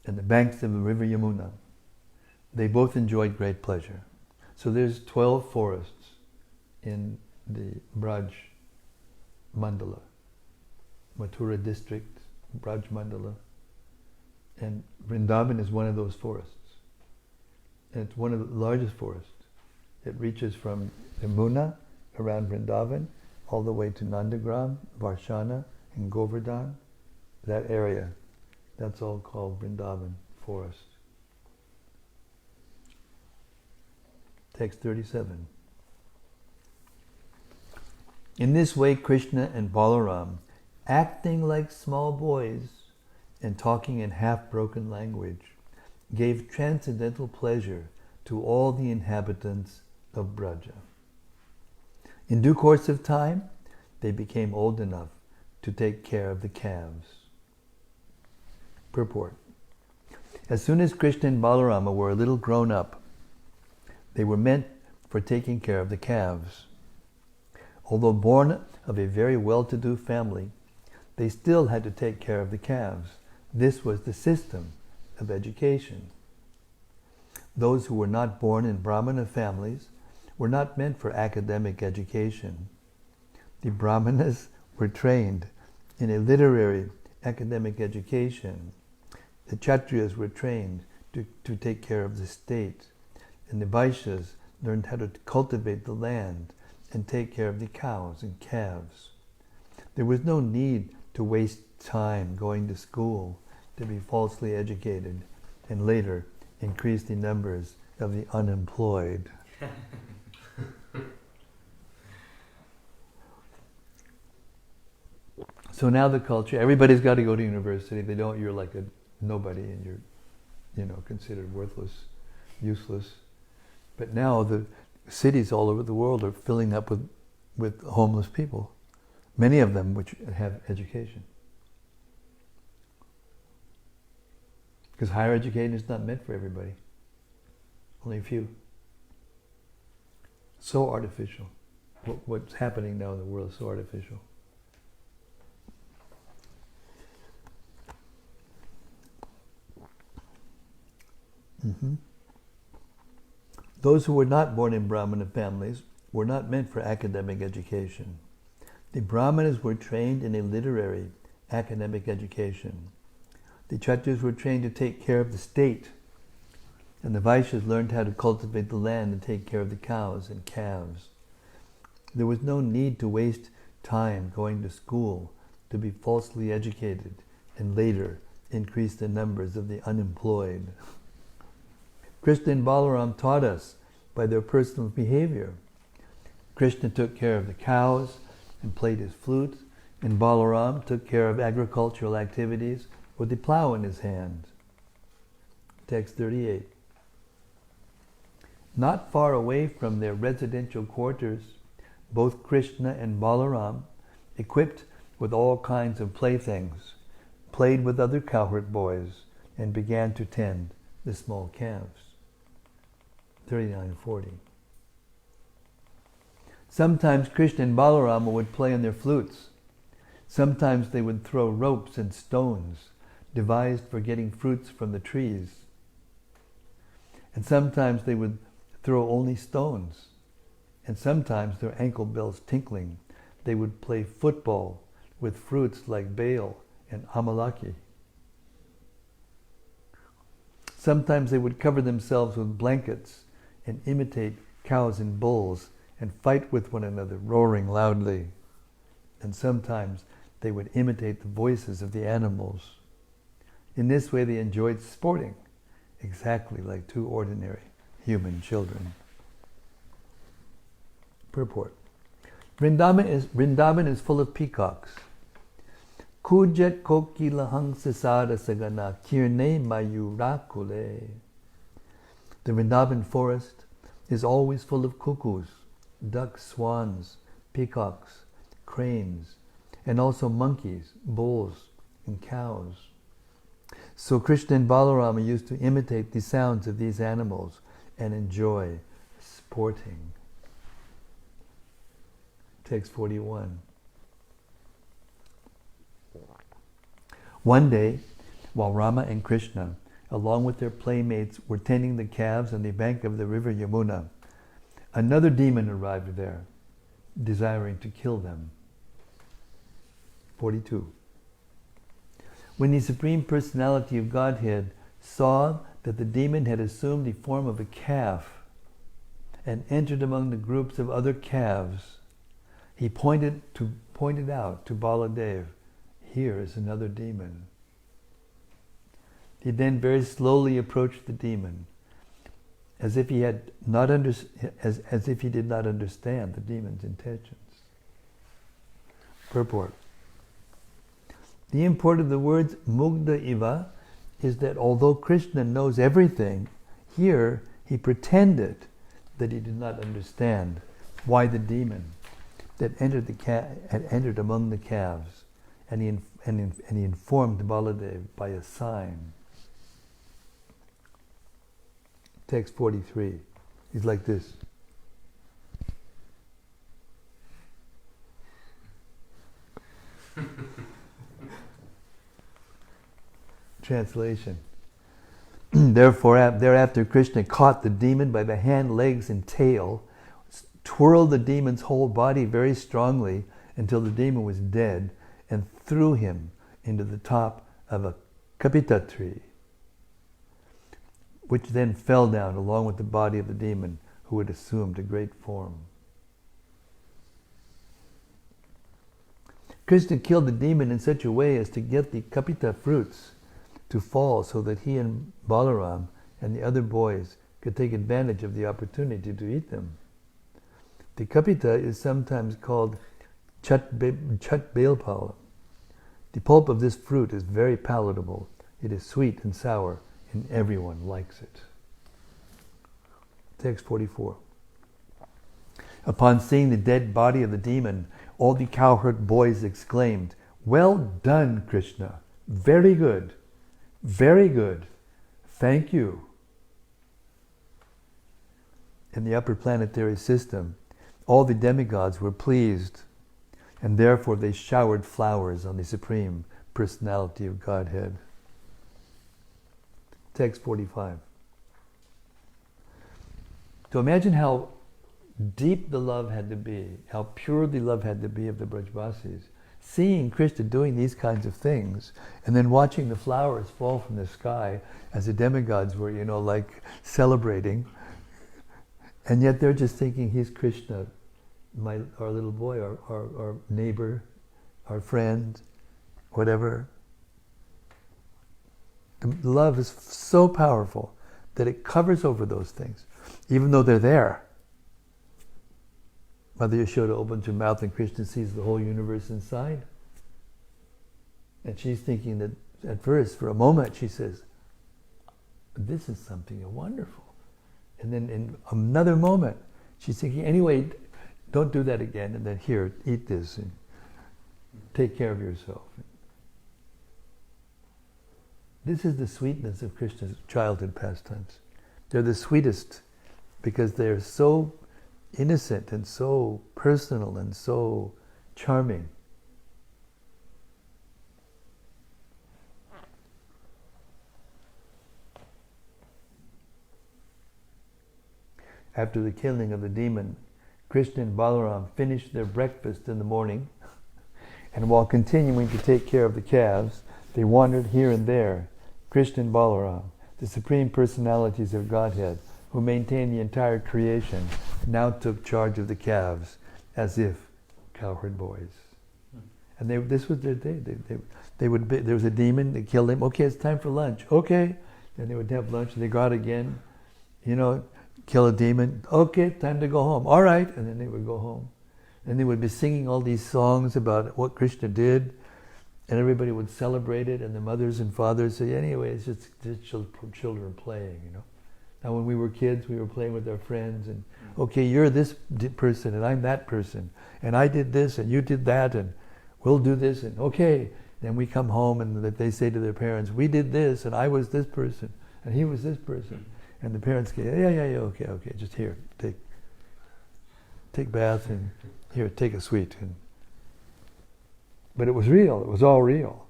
and the banks of the river Yamuna, they both enjoyed great pleasure. So there's 12 forests in the Braj Mandala, Mathura district, Braj Mandala, and Vrindavan is one of those forests. And it's one of the largest forests. It reaches from Yamuna around Vrindavan all the way to Nandagram, Varshana, and Govardhan. That area, that's all called Vrindavan forest. Text 37. In this way, Krishna and Balaram, acting like small boys and talking in half-broken language, gave transcendental pleasure to all the inhabitants of Braja. In due course of time, they became old enough to take care of the calves. Purport. As soon as Krishna and Balarama were a little grown up, they were meant for taking care of the calves. Although born of a very well-to-do family, they still had to take care of the calves. This was the system of education. Those who were not born in Brahmana families were not meant for academic education. The Brahmanas were trained in a literary academic education. The Kshatriyas were trained to take care of the state. And the Vaishyas learned how to cultivate the land and take care of the cows and calves. There was no need to waste time going to school to be falsely educated and later increase the numbers of the unemployed. So now the culture, everybody's got to go to university. If they don't, you're like a nobody and you're, considered worthless, useless. But now the cities all over the world are filling up with homeless people. Many of them which have education. Because higher education is not meant for everybody. Only a few. So artificial. What's happening now in the world is so artificial. Mm-hmm. Those who were not born in Brahmana families were not meant for academic education. The Brahmanas were trained in a literary academic education. The Kshatriyas were trained to take care of the state, and the Vaishyas learned how to cultivate the land and take care of the cows and calves. There was no need to waste time going to school to be falsely educated and later increase the numbers of the unemployed. Krishna and Balaram taught us by their personal behavior. Krishna took care of the cows and played his flute, and Balaram took care of agricultural activities with the plow in his hand. Text 38. Not far away from their residential quarters, both Krishna and Balaram, equipped with all kinds of playthings, played with other cowherd boys and began to tend the small calves. 39:40. Sometimes Krishna and Balarama would play on their flutes. Sometimes they would throw ropes and stones devised for getting fruits from the trees. And sometimes they would throw only stones, and sometimes their ankle bells tinkling, they would play football with fruits like bale and amalaki. Sometimes they would cover themselves with blankets and imitate cows and bulls and fight with one another, roaring loudly. And sometimes they would imitate the voices of the animals. In this way they enjoyed sporting, exactly like two ordinary human children. Purport. Vrindavan is full of peacocks. Kujet koki lahang sasada sagana kirne mayurakule. The Vrindavan forest is always full of cuckoos, ducks, swans, peacocks, cranes, and also monkeys, bulls, and cows. So Krishna and Balarama used to imitate the sounds of these animals and enjoy sporting. Text 41. One day, while Rama and Krishna, along with their playmates, were tending the calves on the bank of the river Yamuna, another demon arrived there, desiring to kill them. 42. When the Supreme Personality of Godhead saw that the demon had assumed the form of a calf and entered among the groups of other calves, he pointed out to Baladev, "Here is another demon." He then very slowly approached the demon, as if he did not understand the demon's intentions. Purport. The import of the words Mugdha Iva is that although Krishna knows everything, here he pretended that he did not understand why the demon that had entered among the calves, and he informed Baladev by a sign. Text 43. He's like this. Translation. Thereafter Krishna caught the demon by the hand, legs, and tail, twirled the demon's whole body very strongly until the demon was dead, and threw him into the top of a kapita tree, which then fell down along with the body of the demon, who had assumed a great form. Krishna killed the demon in such a way as to get the kapita fruits to fall so that he and Balaram and the other boys could take advantage of the opportunity to eat them. The kapita is sometimes called chat belpal. The pulp of this fruit is very palatable. It is sweet and sour, and everyone likes it. Text 44. Upon seeing the dead body of the demon, all the cowherd boys exclaimed, "Well done, Krishna! Very good! Very good! Thank you!" In the upper planetary system, all the demigods were pleased, and therefore they showered flowers on the Supreme Personality of Godhead. Text 45. So imagine how deep the love had to be, how pure the love had to be of the Brajvasis, seeing Krishna doing these kinds of things, and then watching the flowers fall from the sky as the demigods were, like celebrating, and yet they're just thinking, he's Krishna, our little boy, our neighbor, our friend, whatever. The love is so powerful that it covers over those things, even though they're there. Mother Yashoda opens her mouth and Krishna sees the whole universe inside. And she's thinking that at first, for a moment, she says, "This is something wonderful." And then in another moment, she's thinking, "Anyway, don't do that again. And then here, eat this and take care of yourself." This is the sweetness of Krishna's childhood pastimes. They're the sweetest because they're so innocent and so personal and so charming. after the killing of the demon, Krishna and Balaram finished their breakfast in the morning, and while continuing to take care of the calves, they wandered here and there. Krishna and Balaram, the Supreme Personalities of Godhead, who maintain the entire creation, now took charge of the calves, as if cowherd boys. And this was their day. There was a demon, they killed him. Okay, it's time for lunch. Okay. Then they would have lunch, and they go out again, kill a demon. Okay, time to go home. All right. And then they would go home. And they would be singing all these songs about what Krishna did, and everybody would celebrate it, and the mothers and fathers say, anyway, it's just children playing, Now when we were kids, we were playing with our friends, and okay, you're this person, and I'm that person, and I did this, and you did that, and we'll do this, and okay. Then we come home, and they say to their parents, we did this, and I was this person, and he was this person. And the parents go, yeah, okay, just here, take bath, and here, take a sweet. But it was real. It was all real.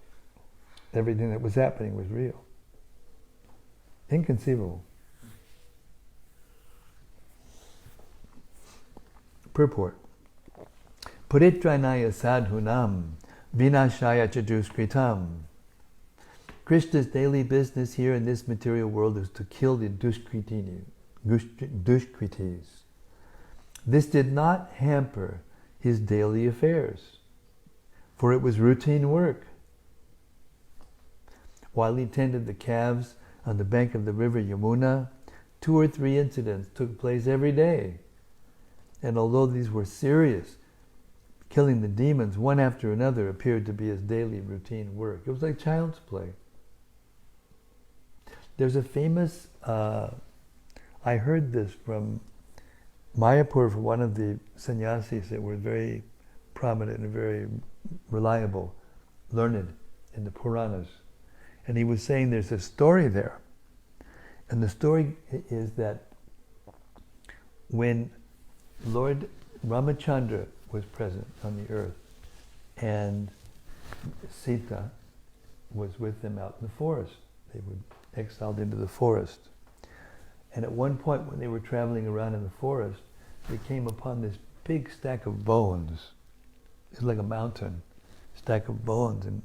Everything that was happening was real. Inconceivable. Purport. Puritranaya sadhunam vinashaya cha duskritam. Krishna's daily business here in this material world is to kill the dushkritis. This did not hamper his daily affairs, for it was routine work. While he tended the calves on the bank of the river Yamuna, 2 or 3 incidents took place every day. And although these were serious, killing the demons one after another appeared to be his daily routine work. It was like child's play. There's a famous, I heard this from Mayapur, from one of the sannyasis that were very prominent and very reliable, learned in the Puranas. And he was saying there's a story there. And the story is that when Lord Ramachandra was present on the earth, and Sita was with them out in the forest. They were exiled into the forest. And at one point when they were traveling around in the forest, they came upon this big stack of bones. It's like a mountain, stack of bones. And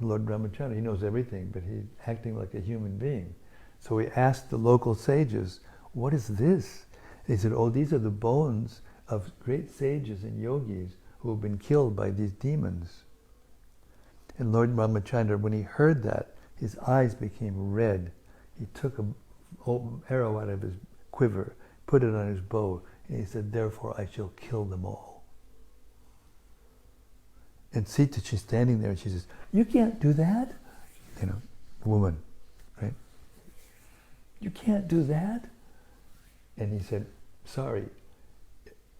Lord Ramachandra, he knows everything, but he's acting like a human being. So he asked the local sages, what is this? They said, oh, these are the bones of great sages and yogis who have been killed by these demons. And Lord Ramachandra, when he heard that, his eyes became red. He took an arrow out of his quiver, put it on his bow, and he said, therefore I shall kill them all. And Sita, she's standing there and she says, you can't do that. Woman, right? You can't do that. And he said, sorry,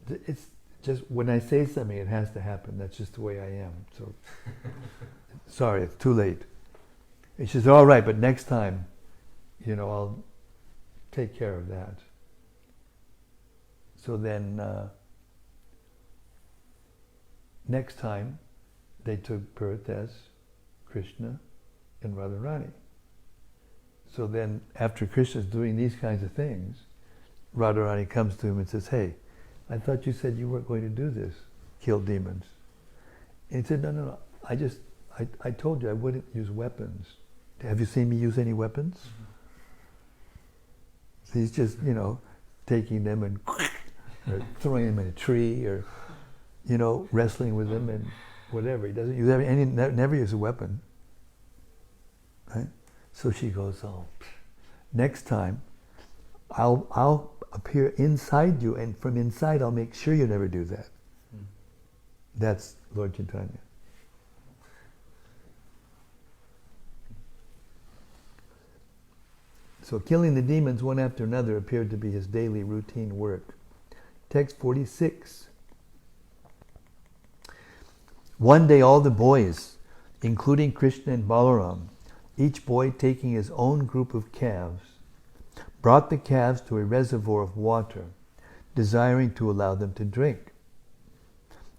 it's just when I say something, it has to happen. That's just the way I am. So, sorry, it's too late. And she said, all right, but next time, I'll take care of that. So then, next time, they took birth as Krishna and Radharani. So then, after Krishna's doing these kinds of things, Radharani comes to him and says, hey, I thought you said you weren't going to do this, kill demons. And he said, no, I told you I wouldn't use weapons. Have you seen me use any weapons? Mm-hmm. So he's just, taking them and or throwing them in a tree, or, wrestling with them and whatever. He doesn't use never use a weapon. Right? So she goes, oh, next time I'll appear inside you, and from inside I'll make sure you never do that. Mm. That's Lord Chaitanya. So killing the demons one after another appeared to be his daily routine work. Text 46. One day all the boys, including Krishna and Balaram, each boy taking his own group of calves, brought the calves to a reservoir of water, desiring to allow them to drink.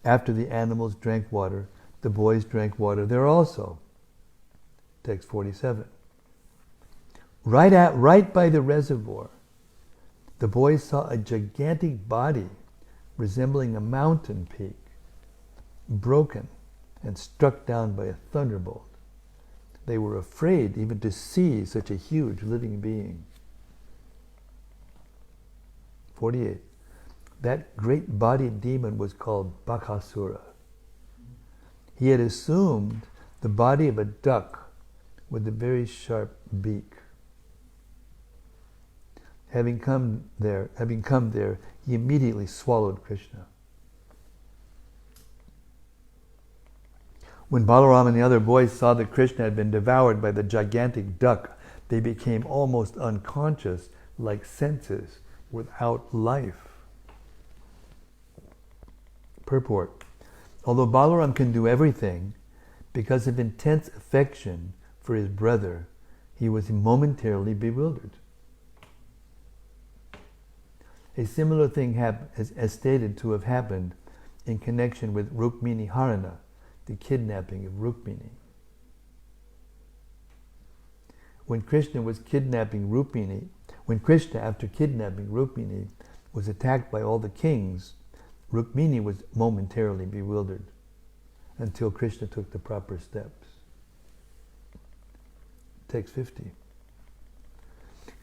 After the animals drank water, the boys drank water there also. Text 47. Right by the reservoir, the boys saw a gigantic body resembling a mountain peak, broken and struck down by a thunderbolt. They were afraid even to see such a huge living being. 48. That great bodied demon was called Bakasura. He had assumed the body of a duck with a very sharp beak. Having come there, he immediately swallowed Krishna. When Balaram and the other boys saw that Krishna had been devoured by the gigantic duck, they became almost unconscious, like senses, without life. Purport. Although Balaram can do everything, because of intense affection for his brother, he was momentarily bewildered. A similar thing is stated to have happened in connection with Rukmini Harana, the kidnapping of Rukmini. When Krishna, after kidnapping Rukmini, was attacked by all the kings, Rukmini was momentarily bewildered until Krishna took the proper steps. Text 50.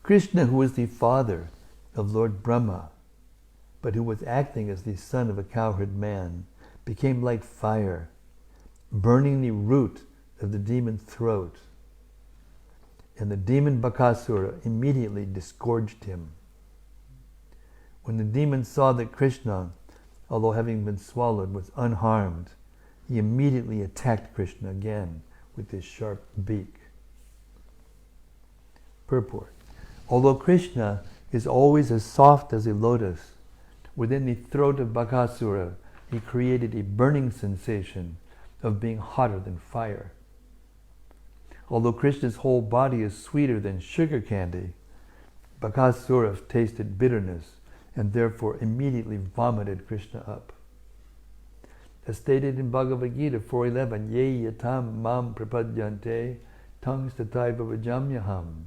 Krishna, who was the father of Lord Brahma, but who was acting as the son of a cowherd man, became like fire, burning the root of the demon's throat. And the demon Bakasura immediately disgorged him. When the demon saw that Krishna, although having been swallowed, was unharmed, he immediately attacked Krishna again with his sharp beak. Purport. Although Krishna is always as soft as a lotus, within the throat of Bakasura, he created a burning sensation of being hotter than fire. Although Krishna's whole body is sweeter than sugar candy, Bakasura tasted bitterness and therefore immediately vomited Krishna up. As stated in Bhagavad Gita 4.11, Ye yatam mam prapadyante tangs tataiva vajamyaham.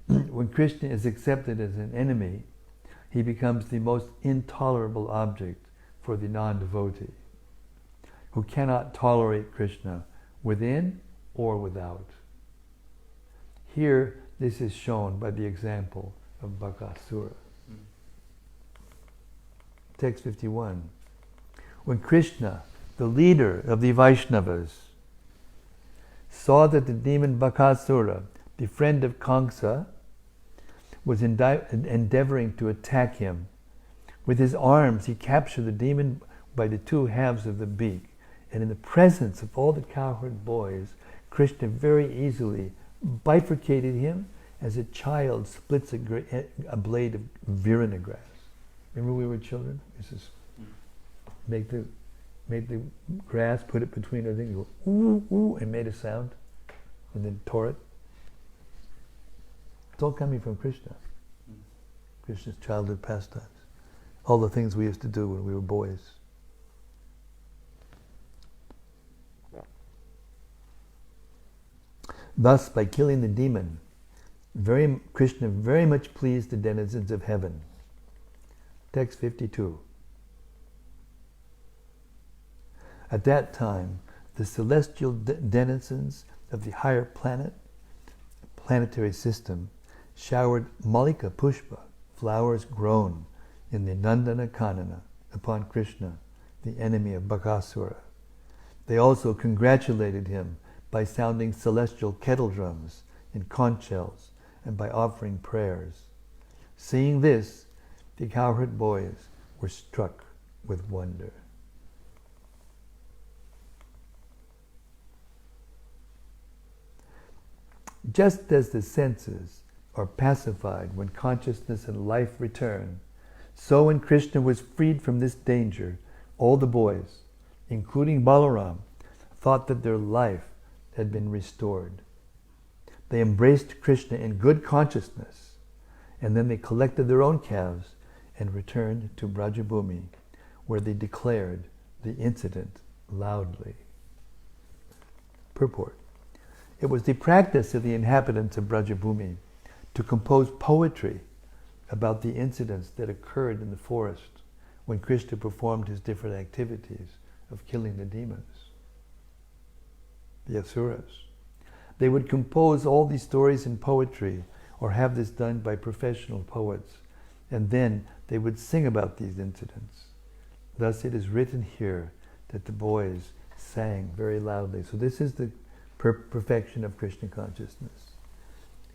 When Krishna is accepted as an enemy, he becomes the most intolerable object for the non-devotee, who cannot tolerate Krishna within or without. Here, this is shown by the example of Bakasura. Text 51. When Krishna, the leader of the Vaishnavas, saw that the demon Bakasura, the friend of Kamsa, was endeavoring to attack him, with his arms he captured the demon by the two halves of the beak, and in the presence of all the cowherd boys, Krishna very easily bifurcated him as a child splits a blade of virana grass. Remember we were children? Make the grass, put it between our things, go ooh, ooh, and made a sound, and then tore it. It's all coming from Krishna. Krishna's childhood pastimes. All the things we used to do when we were boys. Thus, by killing the demon, Krishna very much pleased the denizens of heaven. Text 52. At that time, the celestial denizens of the higher planetary system, showered Malika Pushpa, flowers grown in the Nandana Kanana, upon Krishna, the enemy of Bakasura. They also congratulated him by sounding celestial kettle drums and conch shells and by offering prayers. Seeing this, the cowherd boys were struck with wonder. Just as the senses are pacified when consciousness and life return, so when Krishna was freed from this danger, all the boys, including Balaram, thought that their life had been restored. They embraced Krishna in good consciousness, and then they collected their own calves and returned to Brajabhumi, where they declared the incident loudly. Purport. It was the practice of the inhabitants of Brajabhumi to compose poetry about the incidents that occurred in the forest when Krishna performed his different activities of killing the demons, the asuras. They would compose all these stories in poetry or have this done by professional poets, and then they would sing about these incidents. Thus it is written here that the boys sang very loudly. So this is the perfection of Krishna consciousness.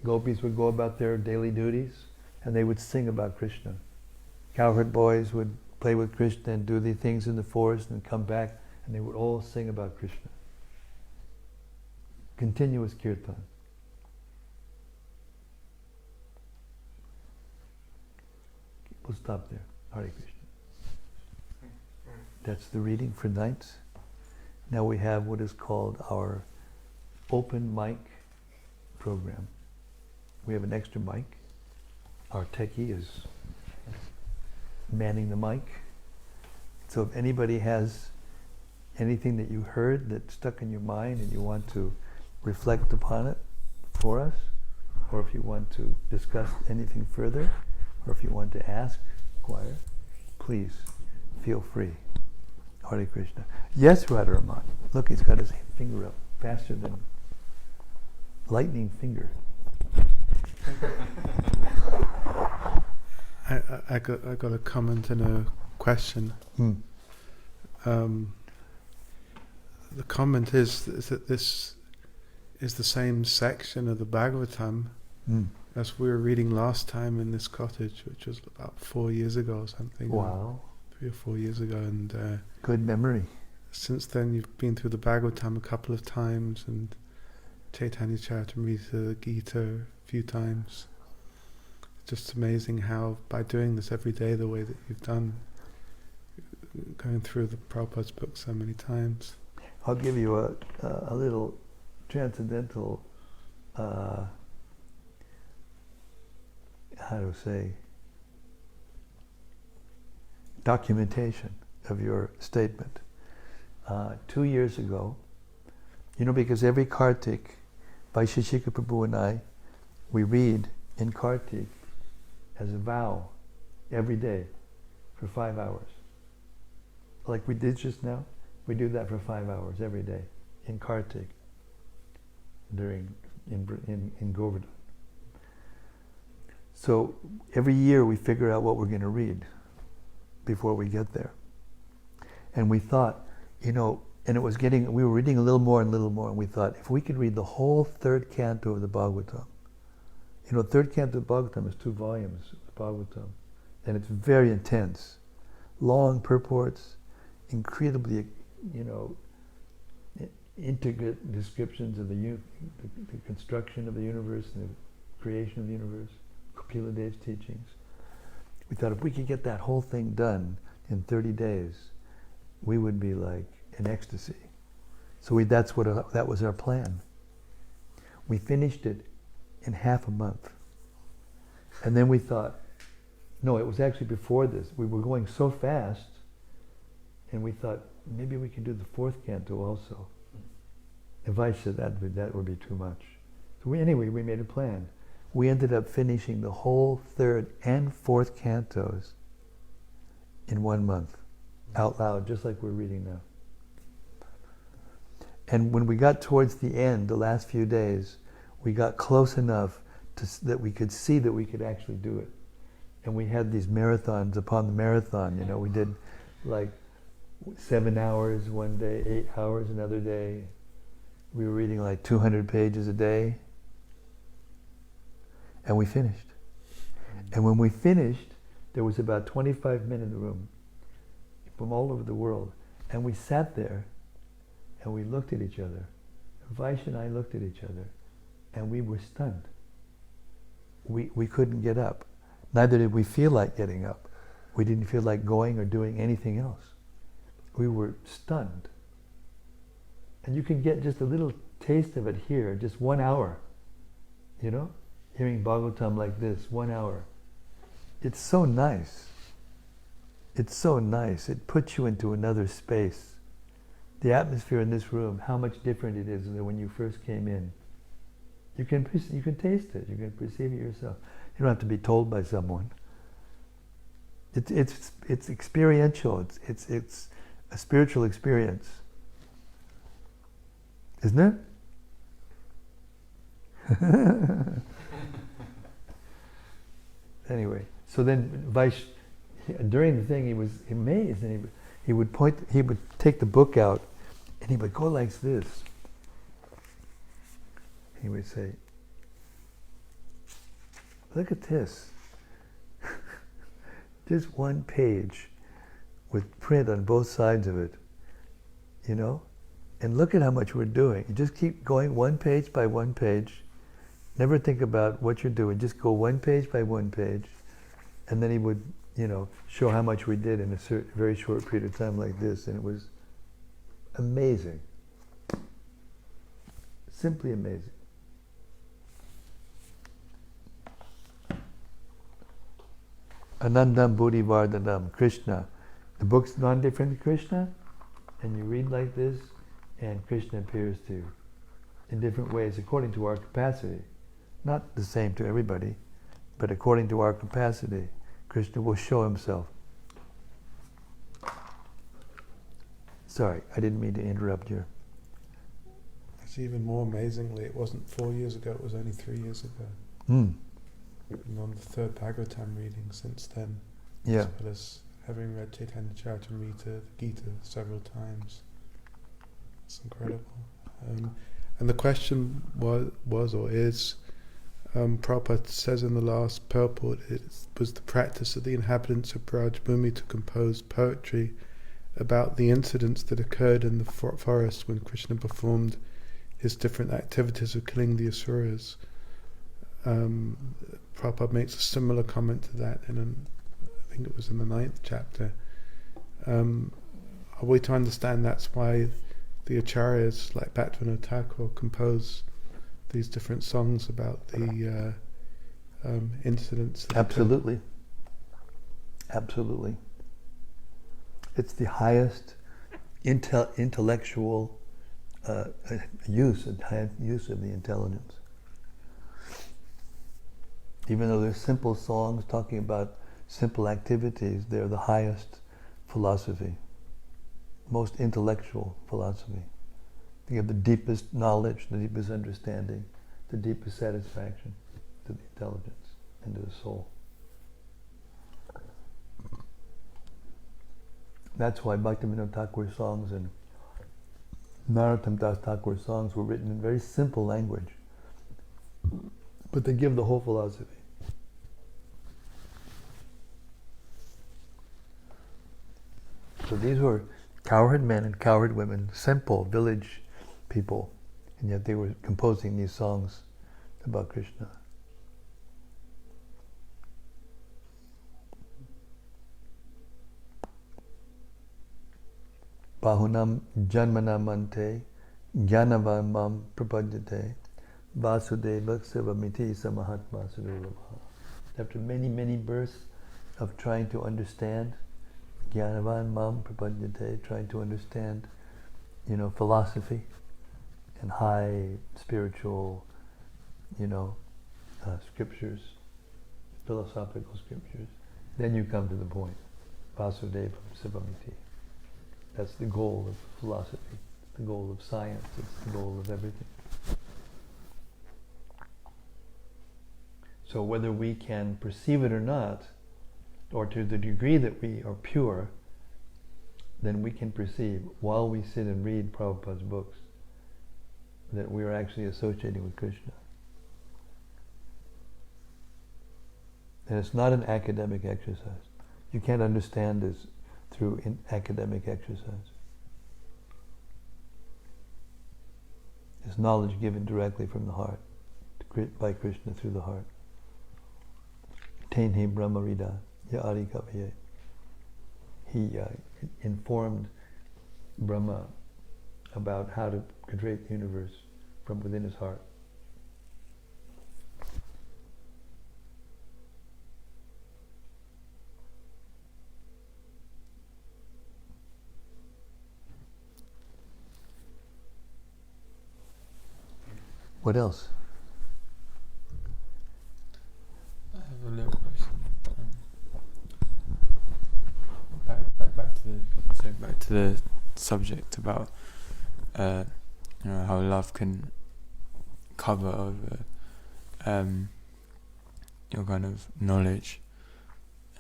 Gopis would go about their daily duties and they would sing about Krishna. Cowherd boys would play with Krishna and do the things in the forest and come back and they would all sing about Krishna. Continuous kirtan. We'll stop there. Hare Krishna. That's the reading for nights. Now we have what is called our open mic program. We have an extra mic. Our techie is manning the mic. So if anybody has anything that you heard that stuck in your mind and you want to reflect upon it for us, or if you want to discuss anything further, or if you want to ask, inquire, please feel free. Hare Krishna. Yes, Radharaman. Look, he's got his finger up faster than lightning finger.
I got a comment and a question. The comment is that this is the same section of the Bhagavatam as we were reading last time in this cottage, which was about 4 years ago or something.
Wow.
3 or 4 years ago. And
good memory.
Since then you've been through the Bhagavatam a couple of times and Chaitanya Charitamrita, Gita a few times. It's just amazing how by doing this every day the way that you've done, going through the Prabhupada's book so many times.
I'll give you a little transcendental, how to say, documentation of your statement. 2 years ago, because every Kartik, Vaisheshika Prabhu and I, we read in Kartik as a vow every day for 5 hours. Like we did just now, we do that for 5 hours every day in Kartik in Govardhan. So every year we figure out what we're going to read before we get there. And we thought, and we were reading a little more, and we thought, if we could read the whole third canto of the Bhagavatam, third canto of the Bhagavatam is 2 volumes of the Bhagavatam, and it's very intense. Long purports, incredibly, intricate descriptions of the construction of the universe and the creation of the universe, Kapila Dev's teachings. We thought if we could get that whole thing done in 30 days, we would be like in ecstasy. So that was our plan. We finished it in half a month. And then we thought, no, it was actually before this. We were going so fast, and we thought, maybe we can do the 4th canto also. If I said that would be too much. So we made a plan. We ended up finishing the whole 3rd and 4th cantos in 1 month, out loud, just like we're reading now. And when we got towards the end, the last few days, we got close enough that we could see that we could actually do it. And we had these marathons upon the marathon, we did like 7 hours one day, 8 hours another day. We were reading like 200 pages a day. And we finished. And when we finished, there was about 25 men in the room from all over the world. And we sat there and we looked at each other. Vaishya and I looked at each other and we were stunned. We couldn't get up. Neither did we feel like getting up. We didn't feel like going or doing anything else. We were stunned. And you can get just a little taste of it here, just 1 hour, hearing Bhagavatam like this, 1 hour. It's so nice. It's so nice. It puts you into another space. The atmosphere in this room, how much different it is than when you first came in. You can taste it. You can perceive it yourself. You don't have to be told by someone. It's experiential. It's a spiritual experience, isn't it? Anyway, so then during the thing he was amazed, and he would take the book out, and he would go like this. He would say, "Look at this. Just one page with print on both sides of it, and look at how much we're doing. You just keep going one page by one page. Never think about what you're doing. Just go one page by one page." And then he would, show how much we did in a very short period of time like this, and it was amazing. Simply amazing. Anandam Buddhi Vardhanam, Krishna. The book's non-different to Krishna, and you read like this, and Krishna appears to you in different ways according to our capacity. Not the same to everybody, but according to our capacity, Krishna will show himself. Sorry, I didn't mean to interrupt you.
It's even more amazingly, it wasn't 4 years ago, it was only 3 years ago. And on the third Bhagavatam reading since then,
Yeah.
as well as having read Chaitanya Charitamrita, the Gita several times. It's incredible. And the question was or is, Prabhupada says in the last purport, it was the practice of the inhabitants of Brajbhumi to compose poetry about the incidents that occurred in the forest when Krishna performed his different activities of killing the asuras. Prabhupada makes a similar comment to that I think it was in the 9th chapter. Are we to understand that's why the acharyas like Bhaktivinoda Thakur compose these different songs about the incidents?
Absolutely. Absolutely. It's the highest intellectual use of the intelligence. Even though they're simple songs talking about simple activities, they're the highest philosophy, most intellectual philosophy. They give the deepest knowledge, the deepest understanding, the deepest satisfaction to the intelligence and to the soul. That's why Bhaktivinoda Thakur's songs and Narottam Das Thakur's songs were written in very simple language, but they give the whole philosophy. So these were cowherd men and cowherd women, simple village people, and yet they were composing these songs about Krishna. Bahunam janmanamante jnanavan mam prapadyate vasudeva sivamiti samahatma sadurabha. After many, many births of trying to understand, jnanavan mam prapadyate, trying to understand, philosophy and high spiritual, scriptures, philosophical scriptures, then you come to the point, vasudeva sivamiti. That's the goal of philosophy, the goal of science, it's the goal of everything. So whether we can perceive it or not, or to the degree that we are pure, then we can perceive while we sit and read Prabhupada's books that we are actually associating with Krishna. And it's not an academic exercise. You can't understand this through academic exercise. It's knowledge given directly from the heart, by Krishna through the heart. Tenhe Brahmarida Yari Kavaye. He informed Brahma about how to create the universe from within his heart. What else?
I have a little question. back to the subject about how love can cover over your kind of knowledge.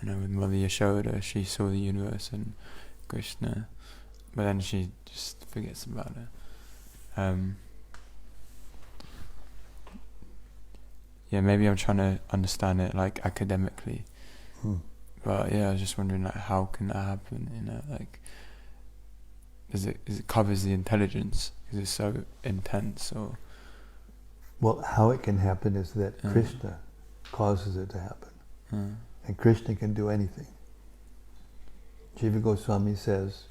With Mother Yashoda, she saw the universe and Krishna, but then she just forgets about it. Maybe I'm trying to understand it like academically, but I was just wondering, like, how can that happen? Like, is it covers the intelligence? Is it so intense, or?
Well, how it can happen is that Krishna causes it to happen. And Krishna can do anything. Jiva Goswami says,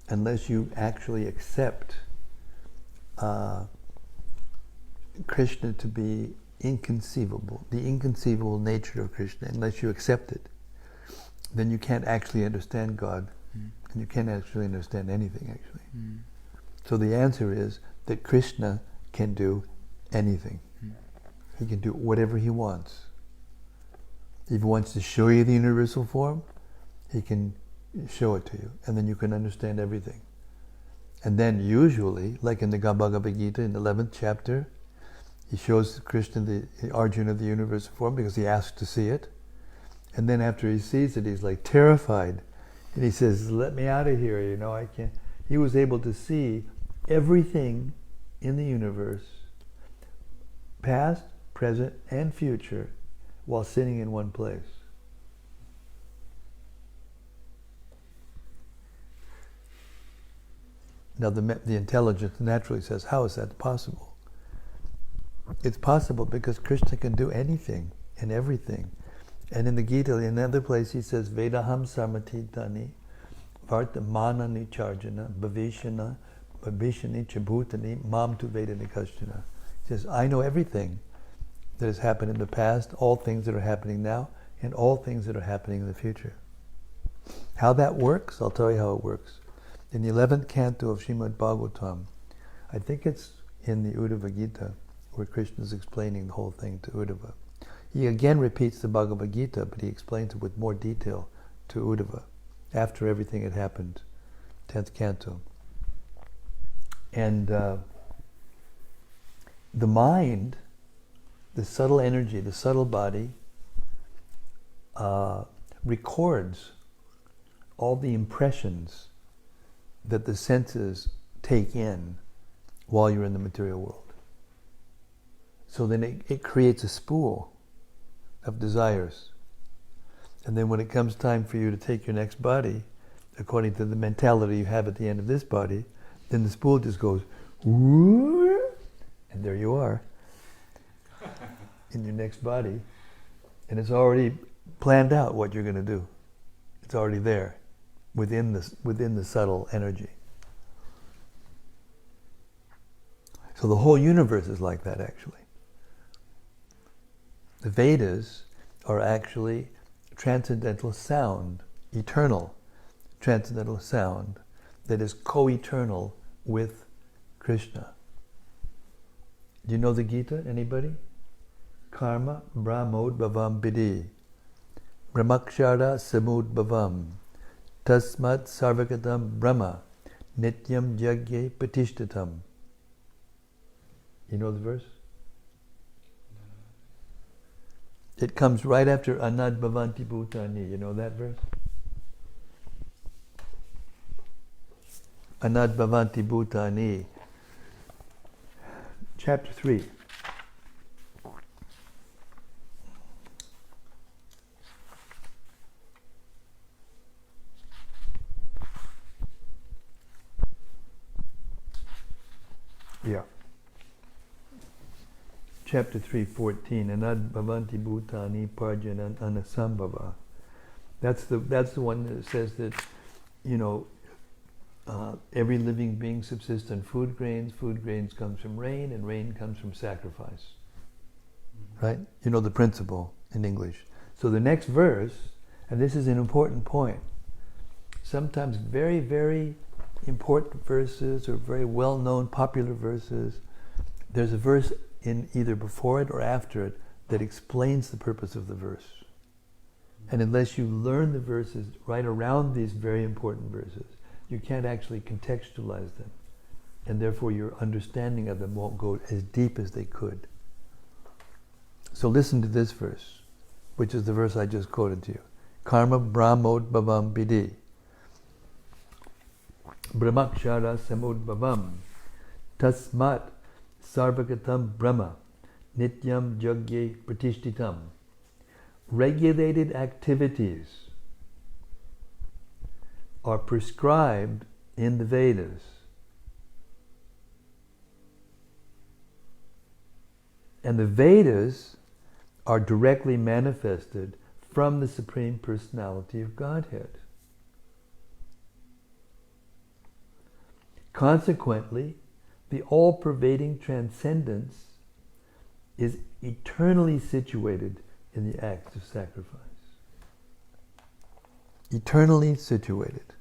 unless you actually accept Krishna to be inconceivable, the inconceivable nature of Krishna, unless you accept it, then you can't actually understand God, and you can't actually understand anything, actually. So the answer is that Krishna can do anything. He can do whatever he wants. If he wants to show you the universal form, he can show it to you, and then you can understand everything. And then usually, like in the Bhagavad Gita in the 11th chapter, he shows Krishna the Arjuna the universal form because he asked to see it. And then after he sees it, he's like terrified. And he says, let me out of here, I can't. He was able to see everything in the universe, past, present, and future, while sitting in one place. Now the intelligence naturally says, how is that possible? It's possible because Krishna can do anything and everything. And in the Gita, in another place, he says, Vedaham samatitani, vartamanani charjana, bhavishana, bhavishani chabhutani, mam tu vedani kashchana. He says, I know everything that has happened in the past, all things that are happening now, and all things that are happening in the future. How that works, I'll tell you how it works. In the 11th canto of Srimad-Bhagavatam, I think it's in the Uddhava Gita, where Krishna is explaining the whole thing to Uddhava. He again repeats the Bhagavad Gita, but he explains it with more detail to Uddhava, after everything had happened, 10th canto. And the mind, the subtle energy, the subtle body, records all the impressions that the senses take in while you're in the material world. So then it creates a spool of desires. And then when it comes time for you to take your next body, according to the mentality you have at the end of this body, then the spool just goes, whoo, and there you are in your next body. And it's already planned out what you're going to do. It's already there within the subtle energy. So the whole universe is like that, actually. The Vedas are actually transcendental sound, eternal transcendental sound that is co-eternal with Krishna. Do you know the Gita? Anybody? Karma brahmod bhavam bidi, brahmakshara samud bhavam, tasmat sarvagatam brahma, nityam jagye patishtatam. You know the verse? It comes right after Anad Bhavanti Bhutani. You know that verse? Anad Bhavanti Bhutani. Chapter 3. Yeah. Chapter 3:14. Anad Bhavanti Bhutani Parjanan Anasambhava. That's the one that says that, every living being subsists on food grains comes from rain, and rain comes from sacrifice. Right? You know the principle in English. So the next verse, and this is an important point, sometimes very, very important verses or very well-known popular verses, there's a verse in either before it or after it that explains the purpose of the verse. And unless you learn the verses right around these very important verses, you can't actually contextualize them. And therefore your understanding of them won't go as deep as they could. So listen to this verse, which is the verse I just quoted to you. Karma brahmodbhavam vidhi. Brahmakshara samudbhavam. Tasmat sarvagatam brahma. Nityam jagye pratishtitam. Regulated activities are prescribed in the Vedas. And the Vedas are directly manifested from the Supreme Personality of Godhead. Consequently, the all-pervading transcendence is eternally situated in the act of sacrifice. Eternally situated.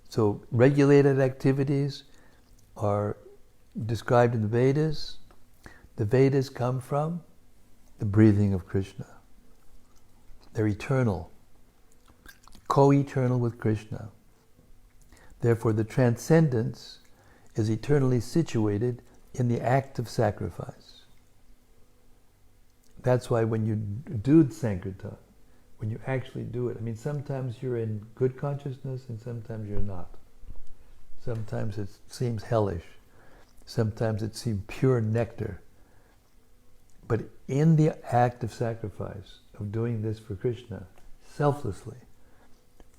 So regulated activities are described in the Vedas. The Vedas come from the breathing of Krishna. They're eternal, co-eternal with Krishna. Therefore, the transcendence is eternally situated in the act of sacrifice. That's why when you do Sankirtan, when you actually do it, I mean, sometimes you're in good consciousness and sometimes you're not. Sometimes it seems hellish. Sometimes it seems pure nectar. But in the act of sacrifice, of doing this for Krishna, selflessly,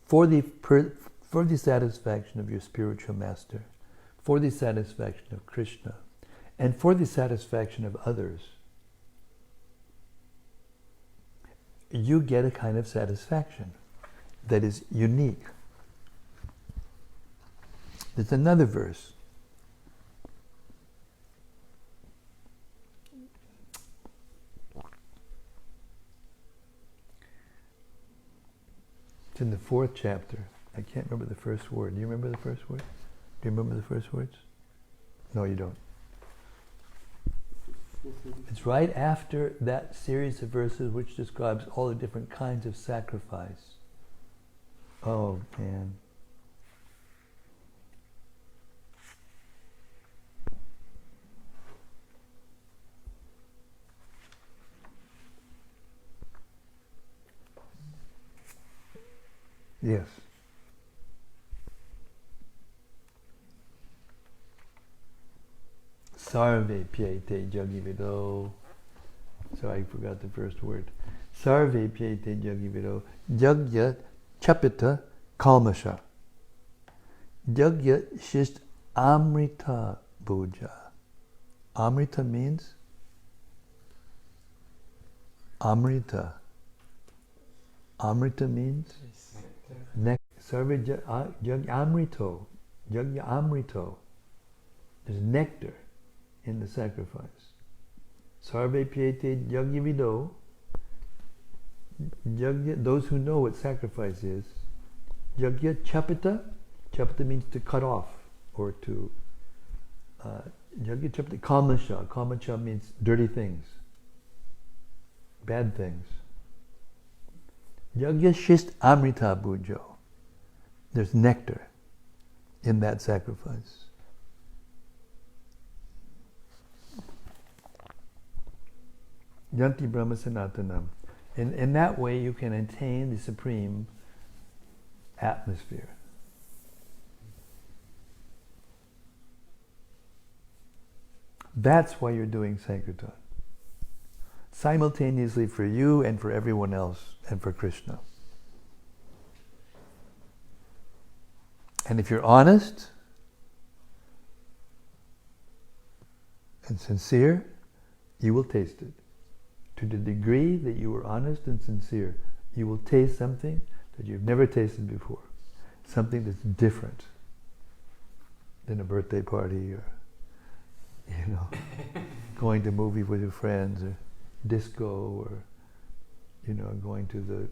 for the satisfaction of your spiritual master, for the satisfaction of Krishna, and for the satisfaction of others, you get a kind of satisfaction that is unique. There's another verse. It's in the 4th chapter. I can't remember the first word. Do you remember the first word? Do you remember the first words? No, you don't. It's right after that series of verses which describes all the different kinds of sacrifice. Oh, man. Yes. Sarve pyete jagivido. Sorry, I forgot the first word. Sarve pyete jagivido. Jagya chapita kalmasha. Jagya shist amrita bhuja. Amrita means Amrita. Amrita means nectar. Sarve jag amrito. Jagya amrito. There's nectar in the sacrifice. Sarve pyete jagyavido. Jagya, those who know what sacrifice is. Jagya chapita. Chapita means to cut off or to. Jagya chapita kalmasha. Kalmasha means dirty things, bad things. Jagya shist amrita bhujo. There's nectar in that sacrifice. Yanti Brahma Sanatanam. In that way you can attain the supreme atmosphere. That's why you're doing Sankirtan. Simultaneously for you and for everyone else and for Krishna. And if you're honest and sincere, you will taste it. To the degree that you are honest and sincere, you will taste something that you've never tasted before. Something that's different than a birthday party or, going to a movie with your friends or disco or, going to the,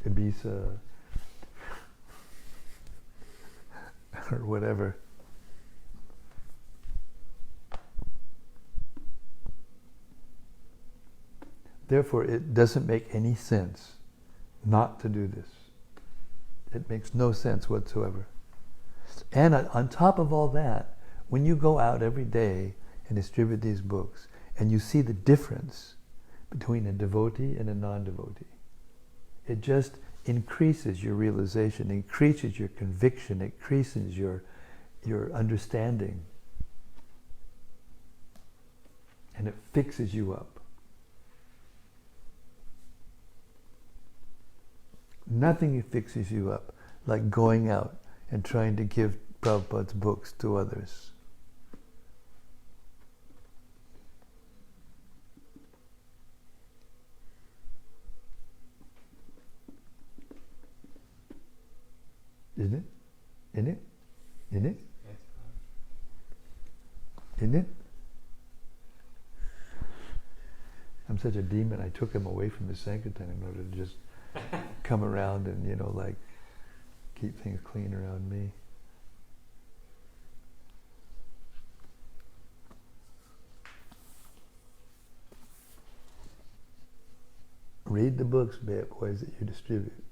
Ibiza or whatever. Therefore, it doesn't make any sense not to do this. It makes no sense whatsoever. And on top of all that, when you go out every day and distribute these books, and you see the difference between a devotee and a non-devotee, it just increases your realization, increases your conviction, increases your understanding, and it fixes you up. Nothing fixes you up like going out and trying to give Prabhupada's books to others. Isn't it? Isn't it? Isn't it? Isn't it? I'm such a demon, I took him away from the Sankirtan in order to just come around and, like, keep things clean around me. Read the books, boys, that you distribute.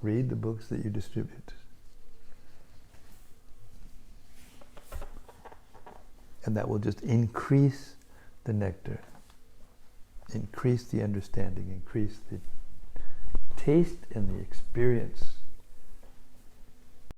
Read the books that you distribute. And that will just increase the nectar, increase the understanding, increase the taste and the experience